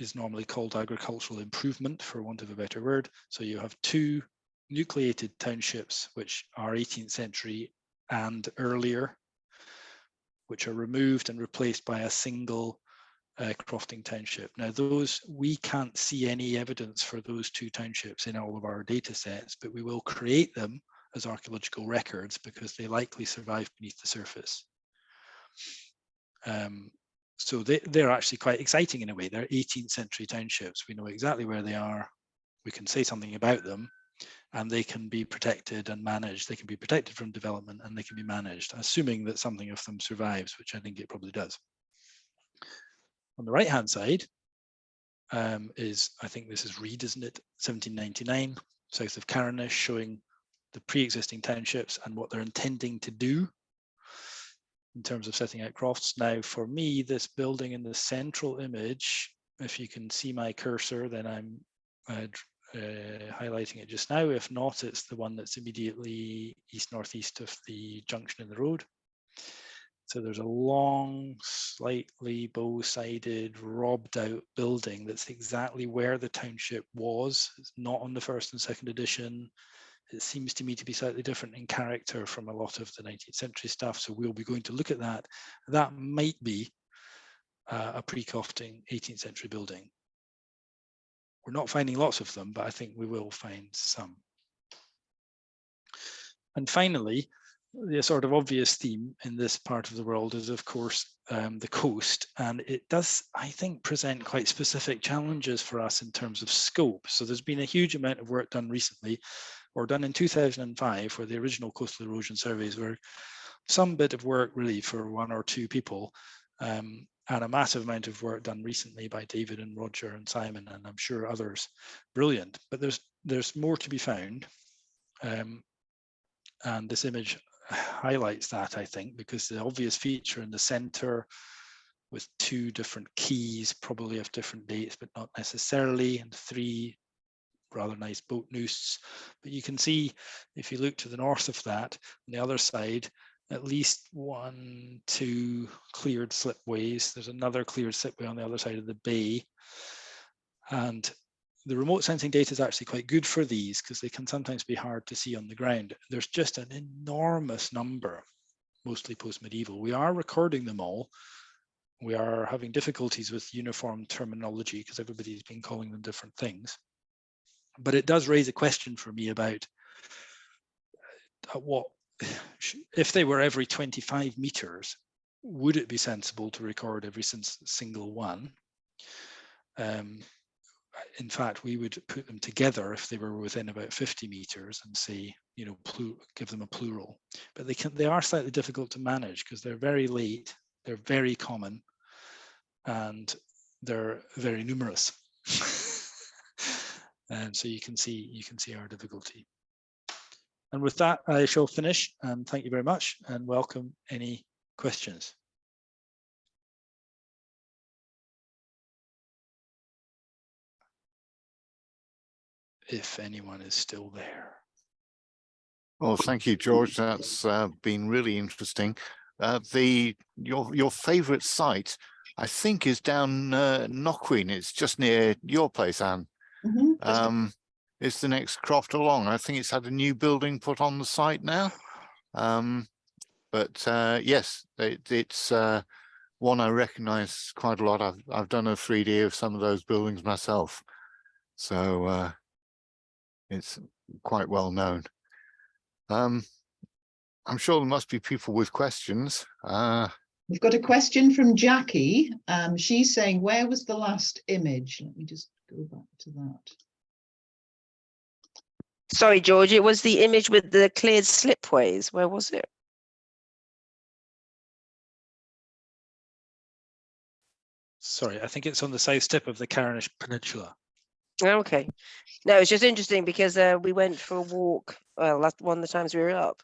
is normally called agricultural improvement, for want of a better word. So you have 2 nucleated townships, which are 18th century and earlier, which are removed and replaced by a single Crofting Township. Now those, we can't see any evidence for those 2 townships in all of our data sets, but we will create them as archaeological records because they likely survive beneath the surface. So they're actually quite exciting in a way. They're 18th century townships. We know exactly where they are. We can say something about them, and they can be protected and managed. They can be protected from development, and they can be managed, assuming that something of them survives, which I think it probably does. On the right-hand side is, I think this is Reed, isn't it? 1799, south of Carinish, showing the pre-existing townships and what they're intending to do in terms of setting out crofts. Now, for me, this building in the central image, if you can see my cursor, then I'm highlighting it just now. If not, it's the one that's immediately east-northeast of the junction in the road. So there's a long, slightly bow-sided, robbed-out building that's exactly where the township was. It's not on the 1st and 2nd edition. It seems to me to be slightly different in character from a lot of the 19th century stuff. So we'll be going to look at that. That might be a pre-Crofting 18th century building. We're not finding lots of them, but I think we will find some. And finally, the sort of obvious theme in this part of the world is, of course, the coast. And it does, I think, present quite specific challenges for us in terms of scope. So there's been a huge amount of work done recently, or done in 2005, where the original coastal erosion surveys were some bit of work really for 1 or 2 people, and a massive amount of work done recently by David and Roger and Simon, and I'm sure others. Brilliant, but there's more to be found. And this image highlights that, I think, because the obvious feature in the center with 2 different keys, probably of different dates, but not necessarily, and 3 rather nice boat noosts. But you can see, if you look to the north of that, on the other side, at least 1, 2 cleared slipways. There's another cleared slipway on the other side of the bay. And the remote sensing data is actually quite good for these because they can sometimes be hard to see on the ground. There's just an enormous number, mostly post-medieval. We are recording them all. We are having difficulties with uniform terminology because everybody's been calling them different things. But it does raise a question for me about what, if they were every 25 meters, would it be sensible to record every single one? In fact, we would put them together if they were within about 50 meters and say, give them a plural. But they are slightly difficult to manage because they're very late, they're very common, and they're very numerous. And so you can see our difficulty. And with that, I shall finish, and thank you very much, and welcome any questions. If anyone is still there. Well, thank you, George. That's been really interesting. Your favourite site, I think, is down Knockween. It's just near your place, Anne. Mm-hmm. It's the next croft along. I think it's had a new building put on the site now. But yes, it's one I recognise quite a lot. I've done a 3D of some of those buildings myself, so it's quite well known. I'm sure there must be people with questions. We've got a question from Jackie. She's saying, where was the last image? Let me just go back to that. Sorry, George, it was the image with the cleared slipways. Where was it? Sorry, I think it's on the south tip of the Carnish Peninsula. Okay. No, it's just interesting because we went for a walk, one of the times we were up,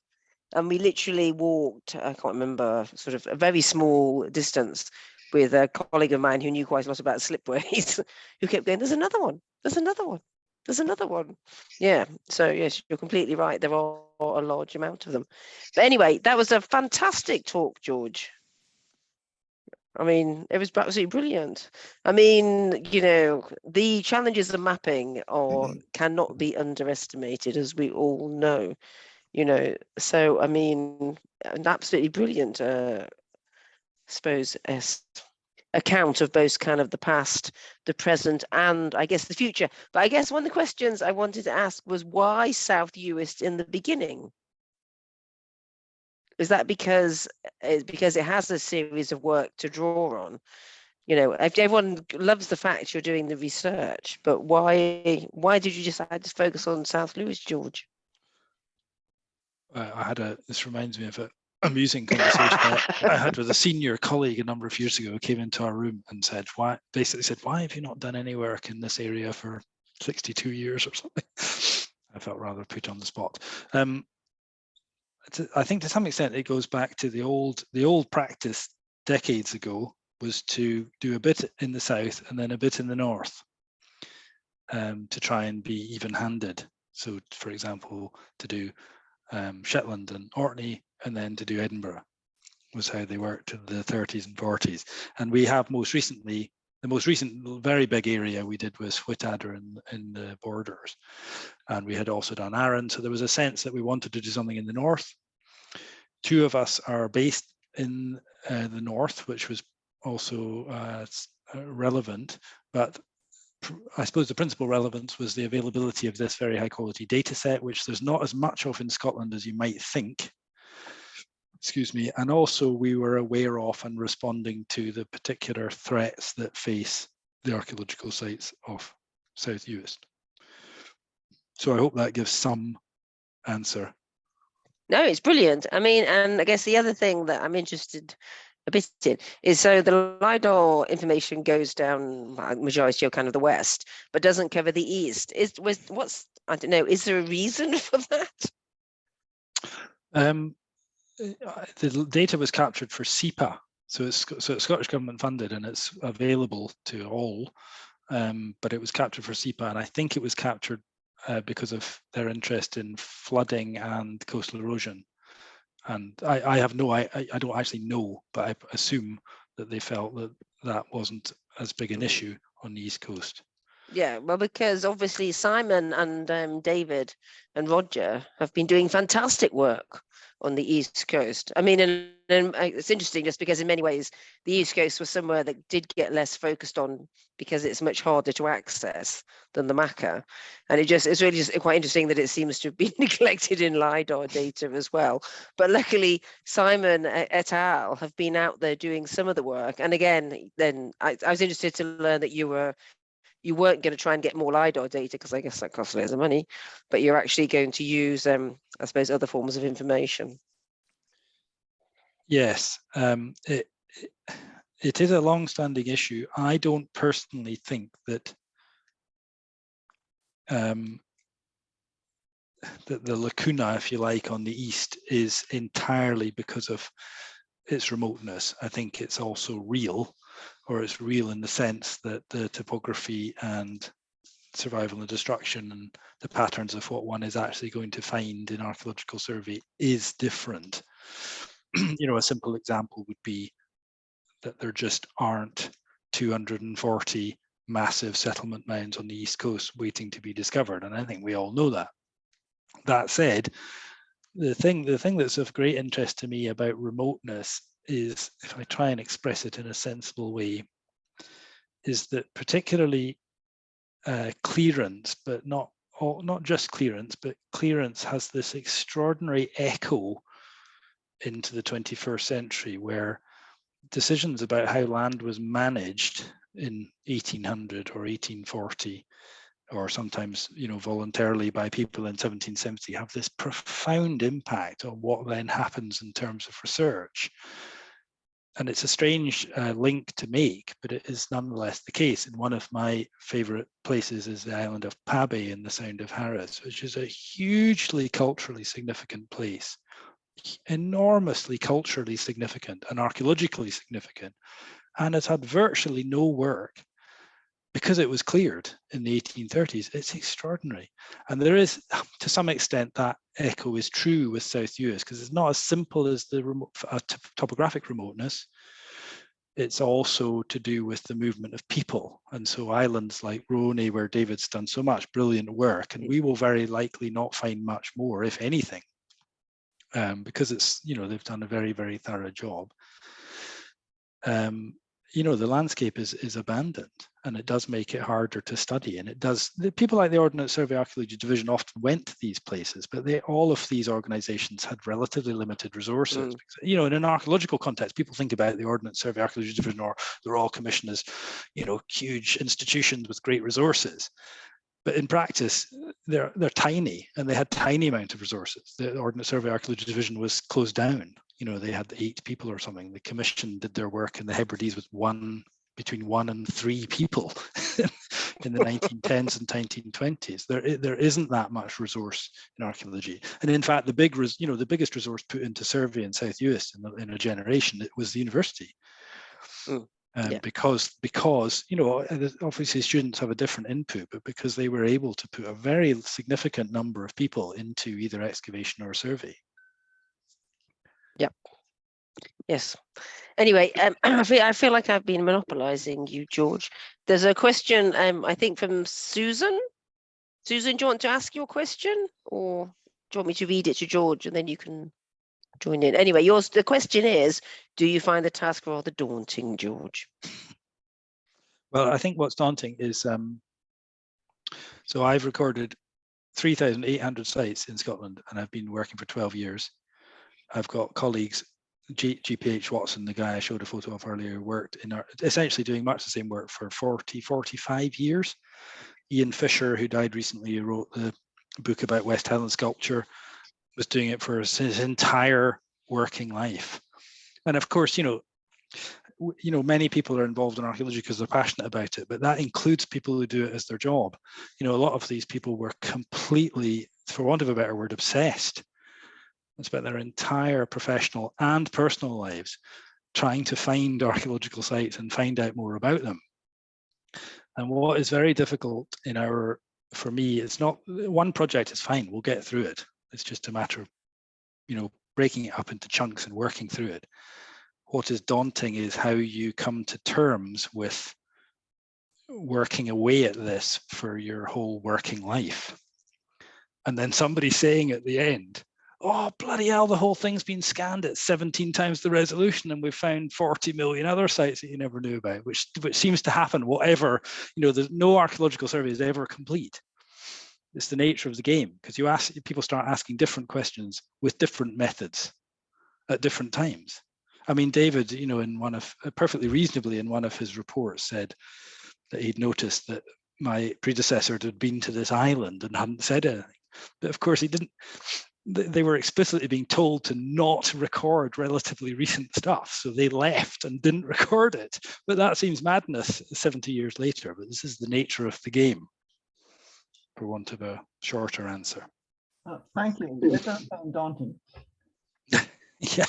and we literally walked, I can't remember, sort of a very small distance with a colleague of mine who knew quite a lot about slipways, who kept going, there's another one, there's another one, there's another one. Yeah, so yes, you're completely right. There are a large amount of them. But anyway, that was a fantastic talk, George. I mean, it was absolutely brilliant. I mean, the challenges of mapping cannot be underestimated, as we all know, so, I mean, an absolutely brilliant, I suppose, account of both kind of the past, the present, and I guess the future. But I guess one of the questions I wanted to ask was, why South Uist in the beginning? Is that because it has a series of work to draw on? Everyone loves the fact you're doing the research, but why did you decide to focus on South Uist, George? This reminds me of an amusing conversation I had with a senior colleague a number of years ago, who came into our room and said, why have you not done any work in this area for 62 years or something? I felt rather put on the spot. I think to some extent it goes back to the old practice decades ago, was to do a bit in the south and then a bit in the north, to try and be even-handed. So, for example, to do Shetland and Orkney, and then to do Edinburgh, was how they worked in the 30s and 40s. And we have the most recent very big area we did was Whitadder in the Borders. And we had also done Arran. So there was a sense that we wanted to do something in the north. Two of us are based in the north, which was also relevant, but I suppose the principal relevance was the availability of this very high quality data set, which there's not as much of in Scotland as you might think. Excuse me. And also we were aware of and responding to the particular threats that face the archaeological sites of South Uist. So I hope that gives some answer. No, it's brilliant. I mean, and I guess the other thing that I'm interested a bit in is, so the LiDAR information goes down majority of kind of the west, but doesn't cover the east. I don't know, is there a reason for that? The data was captured for SEPA, so it's Scottish government funded and it's available to all, but it was captured for SEPA, and I think it was captured because of their interest in flooding and coastal erosion. And I don't actually know, but I assume that they felt that wasn't as big an issue on the East Coast. Yeah, well, because obviously Simon and David and Roger have been doing fantastic work on the East Coast. I mean, and it's interesting just because in many ways the East Coast was somewhere that did get less focused on because it's much harder to access than the Maca. And it's really just quite interesting that it seems to have been neglected in LiDAR data as well. But luckily, Simon et al. Have been out there doing some of the work. And again, then I was interested to learn that you weren't going to try and get more LiDAR data because I guess that costs loads of money, but you're actually going to use, I suppose, other forms of information. Yes, it is a long-standing issue. I don't personally think that that the lacuna, if you like, on the east is entirely because of its remoteness. I think it's also real, or it's real in the sense that the topography and survival and destruction and the patterns of what one is actually going to find in archaeological survey is different. You know, a simple example would be that there just aren't 240 massive settlement mounds on the East Coast waiting to be discovered, and I think we all know that. That said, the thing that's of great interest to me about remoteness is, if I try and express it in a sensible way, is that particularly clearance, but not just clearance, but clearance has this extraordinary echo into the 21st century, where decisions about how land was managed in 1800 or 1840, or sometimes, you know, voluntarily by people in 1770, have this profound impact on what then happens in terms of research. And it's a strange link to make, but it is nonetheless the case. And one of my favorite places is the island of Pabe in the Sound of Harris, which is a hugely culturally significant place, enormously culturally significant and archaeologically significant. And it's had virtually no work because it was cleared in the 1830s. It's extraordinary. And there is, to some extent, that echo is true with South Uist, because it's not as simple as the topographic remoteness. It's also to do with the movement of people. And so islands like Roni, where David's done so much brilliant work, and we will very likely not find much more, if anything, because it's, you know, they've done a very, very thorough job. You know, the landscape is abandoned, and it does make it harder to study. And it does, people like the Ordnance Survey Archaeology Division often went to these places, but all of these organizations had relatively limited resources. You know, in an archaeological context, people think about the Ordnance Survey Archaeology Division or the Royal Commission as, you know, huge institutions with great resources. But in practice, they're tiny, and they had tiny amount of resources. The Ordnance Survey Archaeology Division was closed down. You know, they had 8 people or something. The Commission did their work in the Hebrides with between 1 and 3 people in the 1910s and 1920s. There isn't that much resource in archaeology. And in fact, the biggest resource put into survey in South Uist in a generation, it was the university. Yeah. Because you know, obviously students have a different input, but because they were able to put a very significant number of people into either excavation or survey. Yep. Yes. Anyway, I feel like I've been monopolizing you, George. There's a question, I think, from Susan. Susan, do you want to ask your question, or do you want me to read it to George and then you can join in? Anyway, the question is, do you find the task rather daunting, George? Well, I think what's daunting is, so I've recorded 3,800 sites in Scotland, and I've been working for 12 years. I've got colleagues, GPH Watson, the guy I showed a photo of earlier, worked in essentially doing much the same work for 45 years. Ian Fisher, who died recently, who wrote the book about West Highland sculpture, was doing it for his entire working life. And of course, you know, many people are involved in archaeology because they're passionate about it, but that includes people who do it as their job. You know, a lot of these people were completely, for want of a better word, obsessed. They spent their entire professional and personal lives trying to find archaeological sites and find out more about them. And what is very difficult for me, it's not, one project is fine, we'll get through it. It's just a matter of, you know, breaking it up into chunks and working through it. What is daunting is how you come to terms with working away at this for your whole working life. And then somebody saying at the end, oh, bloody hell, the whole thing's been scanned at 17 times the resolution and we've found 40 million other sites that you never knew about, which seems to happen whatever, there's no archaeological survey is ever complete. It's the nature of the game, because people start asking different questions with different methods at different times. I mean, David, perfectly reasonably in one of his reports said that he'd noticed that my predecessor had been to this island and hadn't said anything. But of course he didn't. They were explicitly being told to not record relatively recent stuff. So they left and didn't record it. But that seems madness 70 years later. But this is the nature of the game, for want of a shorter answer. Thank you. That doesn't sound daunting. Yeah.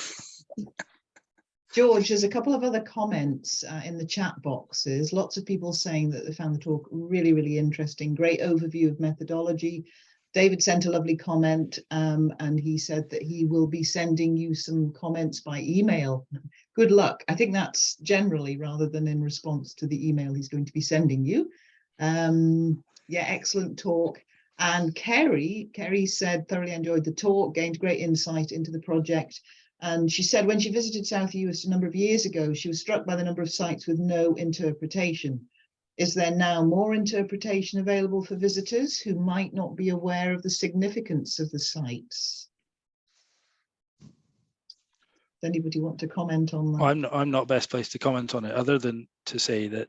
George, there's a couple of other comments in the chat boxes. Lots of people saying that they found the talk really, really interesting. Great overview of methodology. David sent a lovely comment and he said that he will be sending you some comments by email. Good luck. I think that's generally rather than in response to the email he's going to be sending you. Yeah, excellent talk. And Kerry said, thoroughly enjoyed the talk, gained great insight into the project. And she said when she visited South Uist a number of years ago, she was struck by the number of sites with no interpretation. Is there now more interpretation available for visitors who might not be aware of the significance of the sites? Does anybody want to comment on that? Well, I'm not best placed to comment on it, other than to say that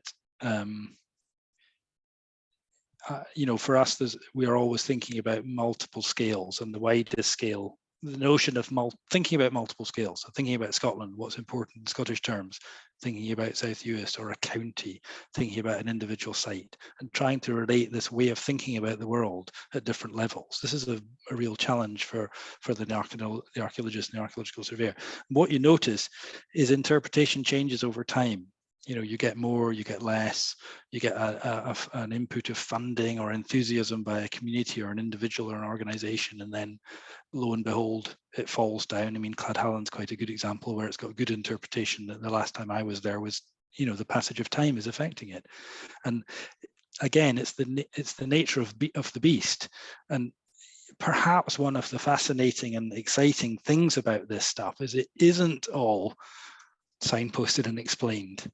for us, we are always thinking about multiple scales, and the widest scale, the notion of thinking about multiple scales, so thinking about Scotland, what's important in Scottish terms, thinking about South Uist or a county, thinking about an individual site, and trying to relate this way of thinking about the world at different levels. This is a real challenge for the archaeologist and the archaeological surveyor. What you notice is interpretation changes over time. You get more, you get less, you get an input of funding or enthusiasm by a community or an individual or an organization, and then lo and behold, it falls down. I mean, Cladhallen's quite a good example where it's got good interpretation. That the last time I was there was, the passage of time is affecting it. And again, it's the nature of the beast. And perhaps one of the fascinating and exciting things about this stuff is it isn't all signposted and explained,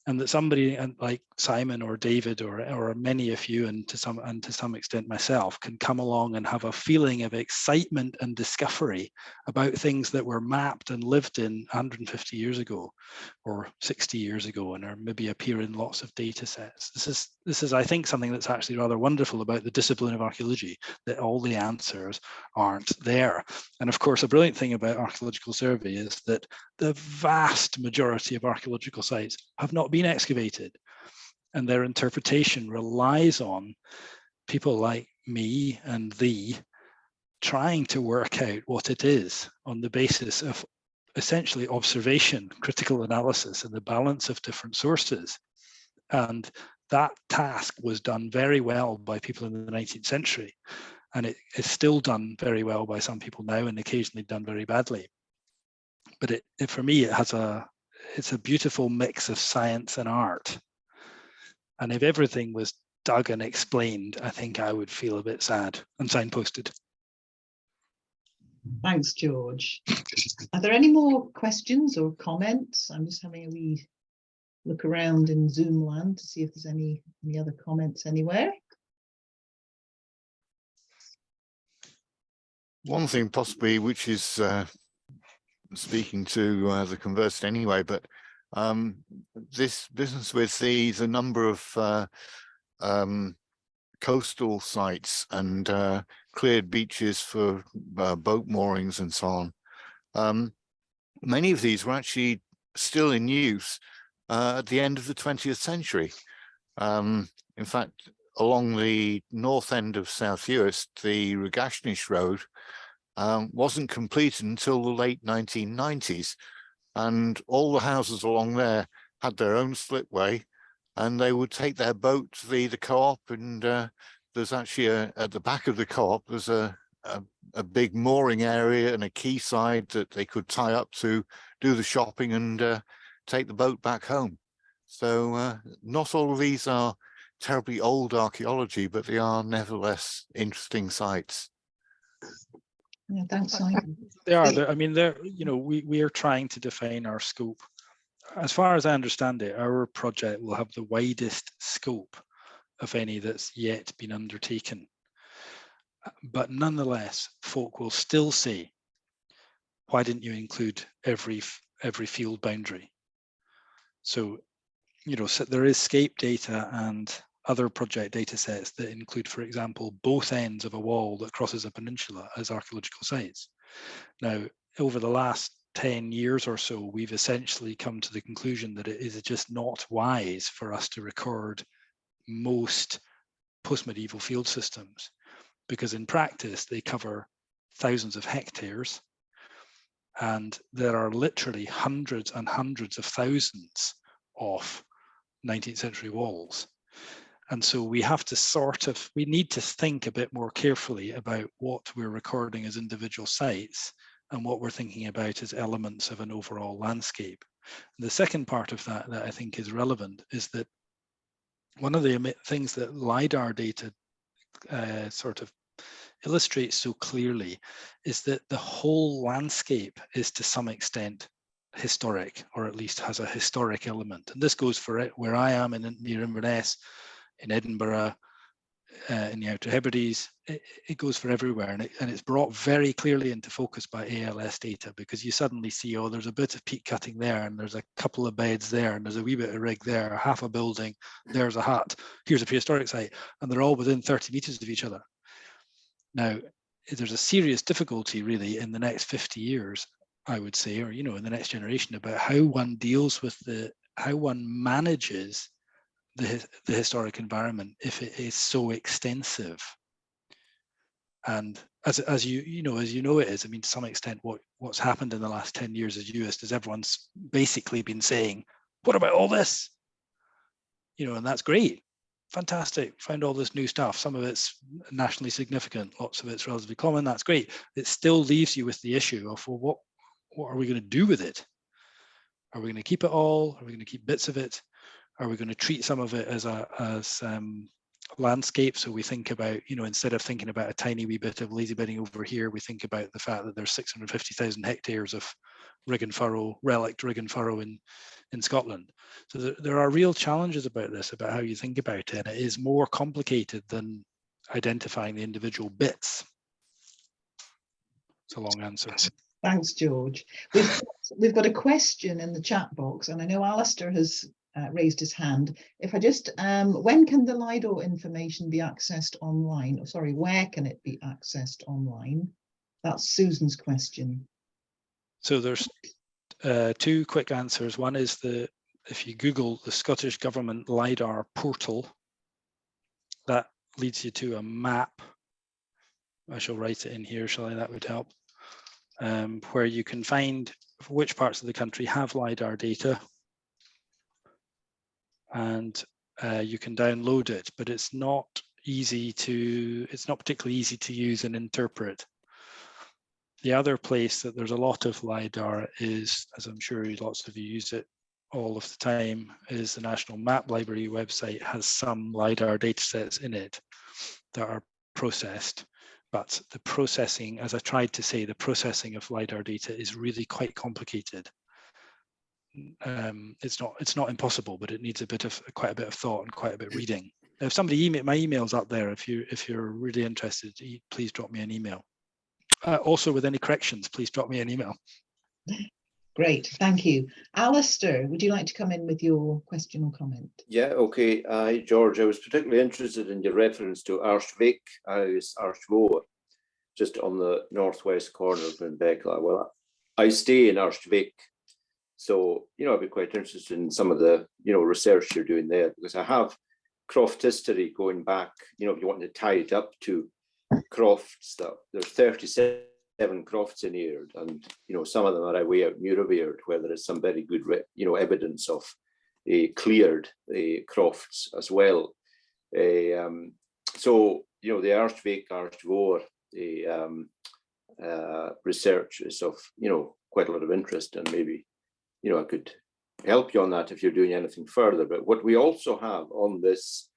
and that somebody like Simon or David or many of you, and to some extent myself, can come along and have a feeling of excitement and discovery about things that were mapped and lived in 150 years ago or 60 years ago, and are maybe appear in lots of data sets. This is I think something that's actually rather wonderful about the discipline of archaeology, that all the answers aren't there. And of course, a brilliant thing about archaeological survey is that the vast majority of archaeological sites have not been excavated, and their interpretation relies on people like me and thee trying to work out what it is on the basis of essentially observation, critical analysis, and the balance of different sources. And that task was done very well by people in the 19th century, and it is still done very well by some people now, and occasionally done very badly. But for me, it's a beautiful mix of science and art. And if everything was dug and explained, I think I would feel a bit sad and signposted. Thanks, George. Are there any more questions or comments? I'm just having a wee look around in Zoom land to see if there's any other comments anywhere. One thing possibly, which is speaking to the conversed anyway, but this business with the number of coastal sites and cleared beaches for boat moorings and so on, many of these were actually still in use at the end of the 20th century. In fact, along the north end of South Uist, the Regashnish Road wasn't completed until the late 1990s, and all the houses along there had their own slipway, and they would take their boat to the co-op, and there's actually at the back of the co-op there's a big mooring area and a quayside that they could tie up to do the shopping and take the boat back home. So not all of these are terribly old archaeology, but they are nevertheless interesting sites. Yeah, thanks, Simon. They are. I mean, we are trying to define our scope. As far as I understand it, our project will have the widest scope of any that's yet been undertaken. But nonetheless, folk will still say, why didn't you include every field boundary? So, so there is scape data and other project data sets that include, for example, both ends of a wall that crosses a peninsula as archaeological sites. Now, over the last 10 years or so, we've essentially come to the conclusion that it is just not wise for us to record most post-medieval field systems, because in practice, they cover thousands of hectares, and there are literally hundreds and hundreds of thousands of 19th century walls. And so we have to we need to think a bit more carefully about what we're recording as individual sites and what we're thinking about as elements of an overall landscape. And the second part of that I think is relevant is that one of the things that LiDAR data sort of illustrates so clearly is that the whole landscape is to some extent historic, or at least has a historic element. And this goes for it where I am near Inverness, in Edinburgh, in the Outer Hebrides. It goes for everywhere, and it's brought very clearly into focus by ALS data, because you suddenly see, oh, there's a bit of peat cutting there, and there's a couple of beds there, and there's a wee bit of rig there, half a building, there's a hut, here's a prehistoric site, and they're all within 30 meters of each other. Now, there's a serious difficulty really in the next 50 years, I would say, or in the next generation, about how one deals with how one manages the historic environment if it is so extensive. And as you know it is, I mean, to some extent, what's happened in the last 10 years as Uist is everyone's basically been saying, what about all this? And that's great. Fantastic, found all this new stuff. Some of it's nationally significant, lots of it's relatively common. That's great. It still leaves you with the issue of, well, what are we going to do with it? Are we going to keep it all? Are we going to keep bits of it? Are we going to treat some of it as landscape? So we think about, instead of thinking about a tiny wee bit of lazy bedding over here, we think about the fact that there's 650,000 hectares of relict rig and furrow in Scotland. So there are real challenges about this, about how you think about it. And it is more complicated than identifying the individual bits. It's a long answer. Thanks, George. We've got a question in the chat box, and I know Alistair has raised his hand. If I just, when can the LiDAR information be accessed online? Oh, sorry, where can it be accessed online? That's Susan's question. So there's two quick answers. One is if you Google the Scottish Government LiDAR portal, that leads you to a map. I shall write it in here, shall I? That would help. Where you can find which parts of the country have LiDAR data, and you can download it, but it's not particularly easy to use and interpret. The other place that there's a lot of LiDAR is, as I'm sure lots of you use it all of the time, is the National Map Library website has some LiDAR data sets in it that are processed. But the processing, as I tried to say, the processing of LiDAR data is really quite complicated. It's not impossible, but it needs quite a bit of thought and quite a bit of reading. If somebody my email's up there. If you're really interested, please drop me an email. Also, with any corrections, please drop me an email. Great, thank you. Alistair, would you like to come in with your question or comment? Yeah, okay. George, I was particularly interested in your reference to Archvik, Archvor, just on the northwest corner of Benbecla. Well, I stay in Archvik, so, I'd be quite interested in some of the, research you're doing there, because I have croft history going back, if you want to tie it up to crofts, that there's 37 crofts in here, and some of them are away out Muirbeard, where there is some very good evidence of cleared crofts as well. So the Archvik, Archvor, research is of quite a lot of interest, and maybe I could help you on that if you're doing anything further. But what we also have on this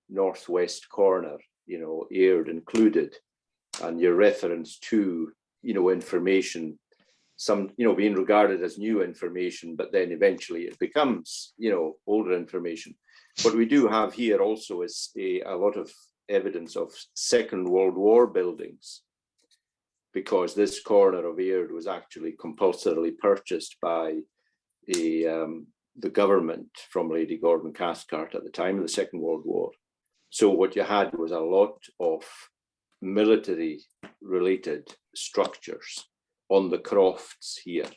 northwest corner, you know, Aird included, and your reference to, you know, information, some, you know, being regarded as new information, but then eventually it becomes, you know, older information. What we do have here also is a lot of evidence of Second World War buildings, because this corner of Aird was actually compulsorily purchased by the government from Lady Gordon Cathcart at the time of the Second World War. So what you had was a lot of military related structures on the crofts here,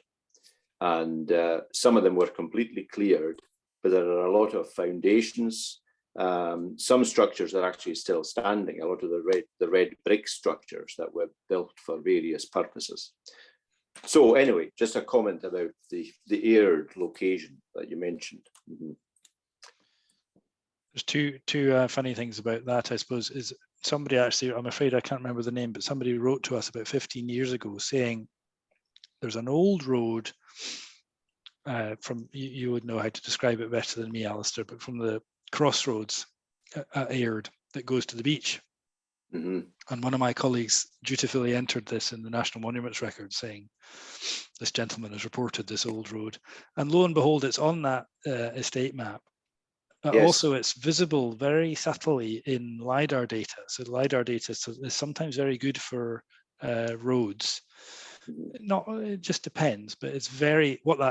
and some of them were completely cleared, but there are a lot of foundations. Some structures are actually still standing, a lot of the red brick structures that were built for various purposes. So anyway, just a comment about the Aird location that you mentioned. Mm-hmm. There's two funny things about that, I suppose, is somebody actually, I'm afraid I can't remember the name, but somebody wrote to us about 15 years ago saying there's an old road from, you would know how to describe it better than me, Alistair, but from the crossroads at Aird that goes to the beach. Mm-hmm. And one of my colleagues dutifully entered this in the National Monuments Record, saying this gentleman has reported this old road. And lo and behold, it's on that estate map. Yes. Also, it's visible very subtly in LiDAR data. So LiDAR data is sometimes very good for roads. Not, it just depends, but it's very, what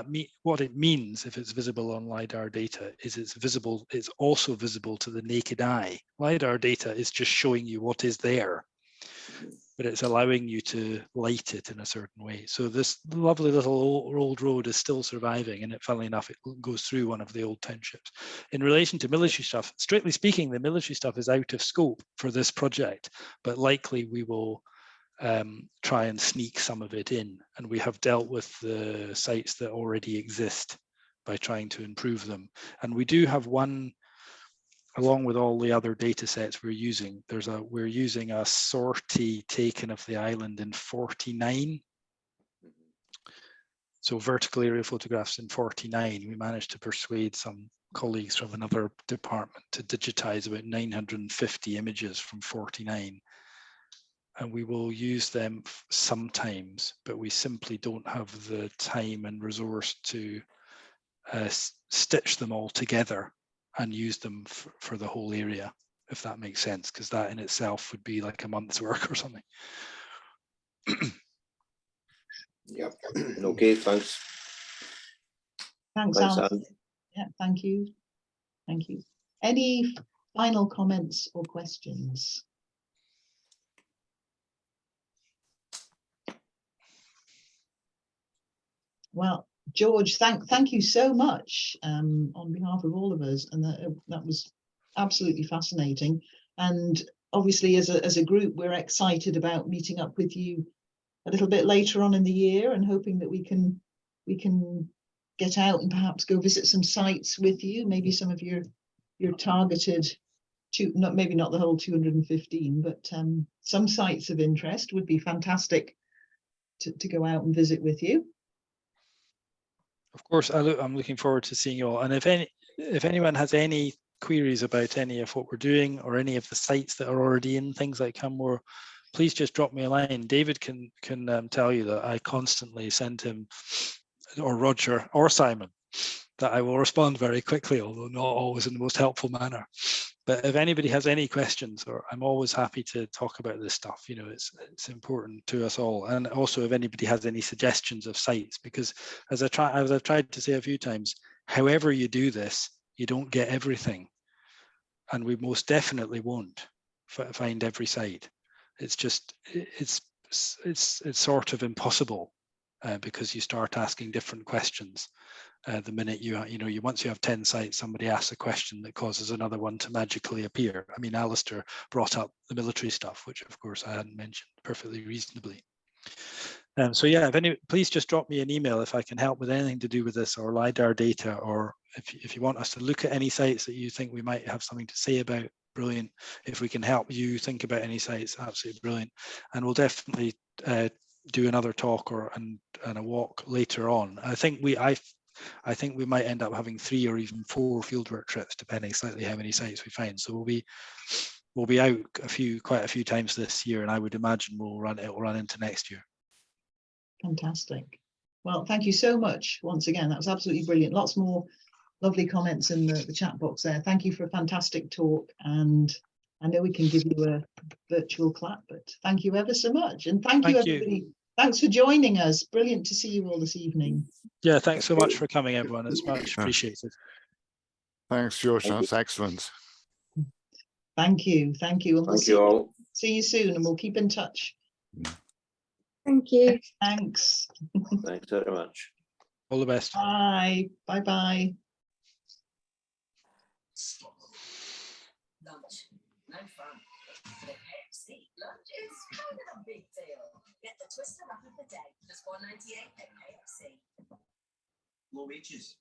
it means if it's visible on LiDAR data is it's also visible to the naked eye. LiDAR data is just showing you what is there, but it's allowing you to light it in a certain way. So this lovely little old road is still surviving, and funnily enough, it goes through one of the old townships. In relation to military stuff, strictly speaking, the military stuff is out of scope for this project, but likely we will try and sneak some of it in. And we have dealt with the sites that already exist by trying to improve them. And we do have one, along with all the other data sets we're using, we're using a sortie taken of the island in 49. So vertical aerial photographs in 49. We managed to persuade some colleagues from another department to digitize about 950 images from 49. And we will use them sometimes, but we simply don't have the time and resource to stitch them all together and use them for the whole area, if that makes sense, because that in itself would be like a month's work or something. Yep. Okay, thanks. Thanks, Alan. Yeah, thank you. Thank you. Any final comments or questions? Well, George, thank you so much on behalf of all of us, and that was absolutely fascinating. And obviously, as a group, we're excited about meeting up with you a little bit later on in the year, and hoping that we can get out and perhaps go visit some sites with you. Maybe some of your targeted, maybe not the whole 215, but some sites of interest would be fantastic to go out and visit with you. Of course, I'm looking forward to seeing you all. And if anyone has any queries about any of what we're doing or any of the sites that are already in things like Canmore, please just drop me a line. David can tell you that I constantly send him, or Roger or Simon, that I will respond very quickly, although not always in the most helpful manner. But if anybody has any questions, or I'm always happy to talk about this stuff. You know, it's important to us all. And also, if anybody has any suggestions of sites, because as I've tried to say a few times, however you do this, you don't get everything, and we most definitely won't find every site. It's just it's sort of impossible because you start asking different questions. The minute once you have 10 sites, somebody asks a question that causes another one to magically appear. I mean, Alistair brought up the military stuff, which of course I hadn't mentioned perfectly reasonably. So yeah, please just drop me an email if I can help with anything to do with this, or LiDAR data, or if you want us to look at any sites that you think we might have something to say about, brilliant. If we can help you think about any sites, absolutely brilliant. And we'll definitely do another talk and a walk later on. I think I think we might end up having 3 or even 4 fieldwork trips, depending slightly how many sites we find. So we'll be out quite a few times this year, and I would imagine it will run into next year. Fantastic. Well, thank you so much once again. That was absolutely brilliant. Lots more lovely comments in the chat box there. Thank you for a fantastic talk, and I know we can give you a virtual clap, but thank you ever so much. And thank you, everybody. Thanks for joining us. Brilliant to see you all this evening. Yeah, thanks so much for coming, everyone. It's much appreciated. Thanks, George. That's excellent. Thank you. Thank you. And we'll Thank you all. see you soon, and we'll keep in touch. Thank you. Thanks. Thanks very much. All the best. Bye. Bye-bye. Lunch, no fun. The KFC lunch is kind of a big deal. Get the twister wrap of the day, just $1.98 at KFC. Low wages.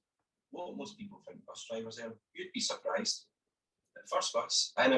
What most people think bus drivers earn, you'd be surprised. At first bus, I know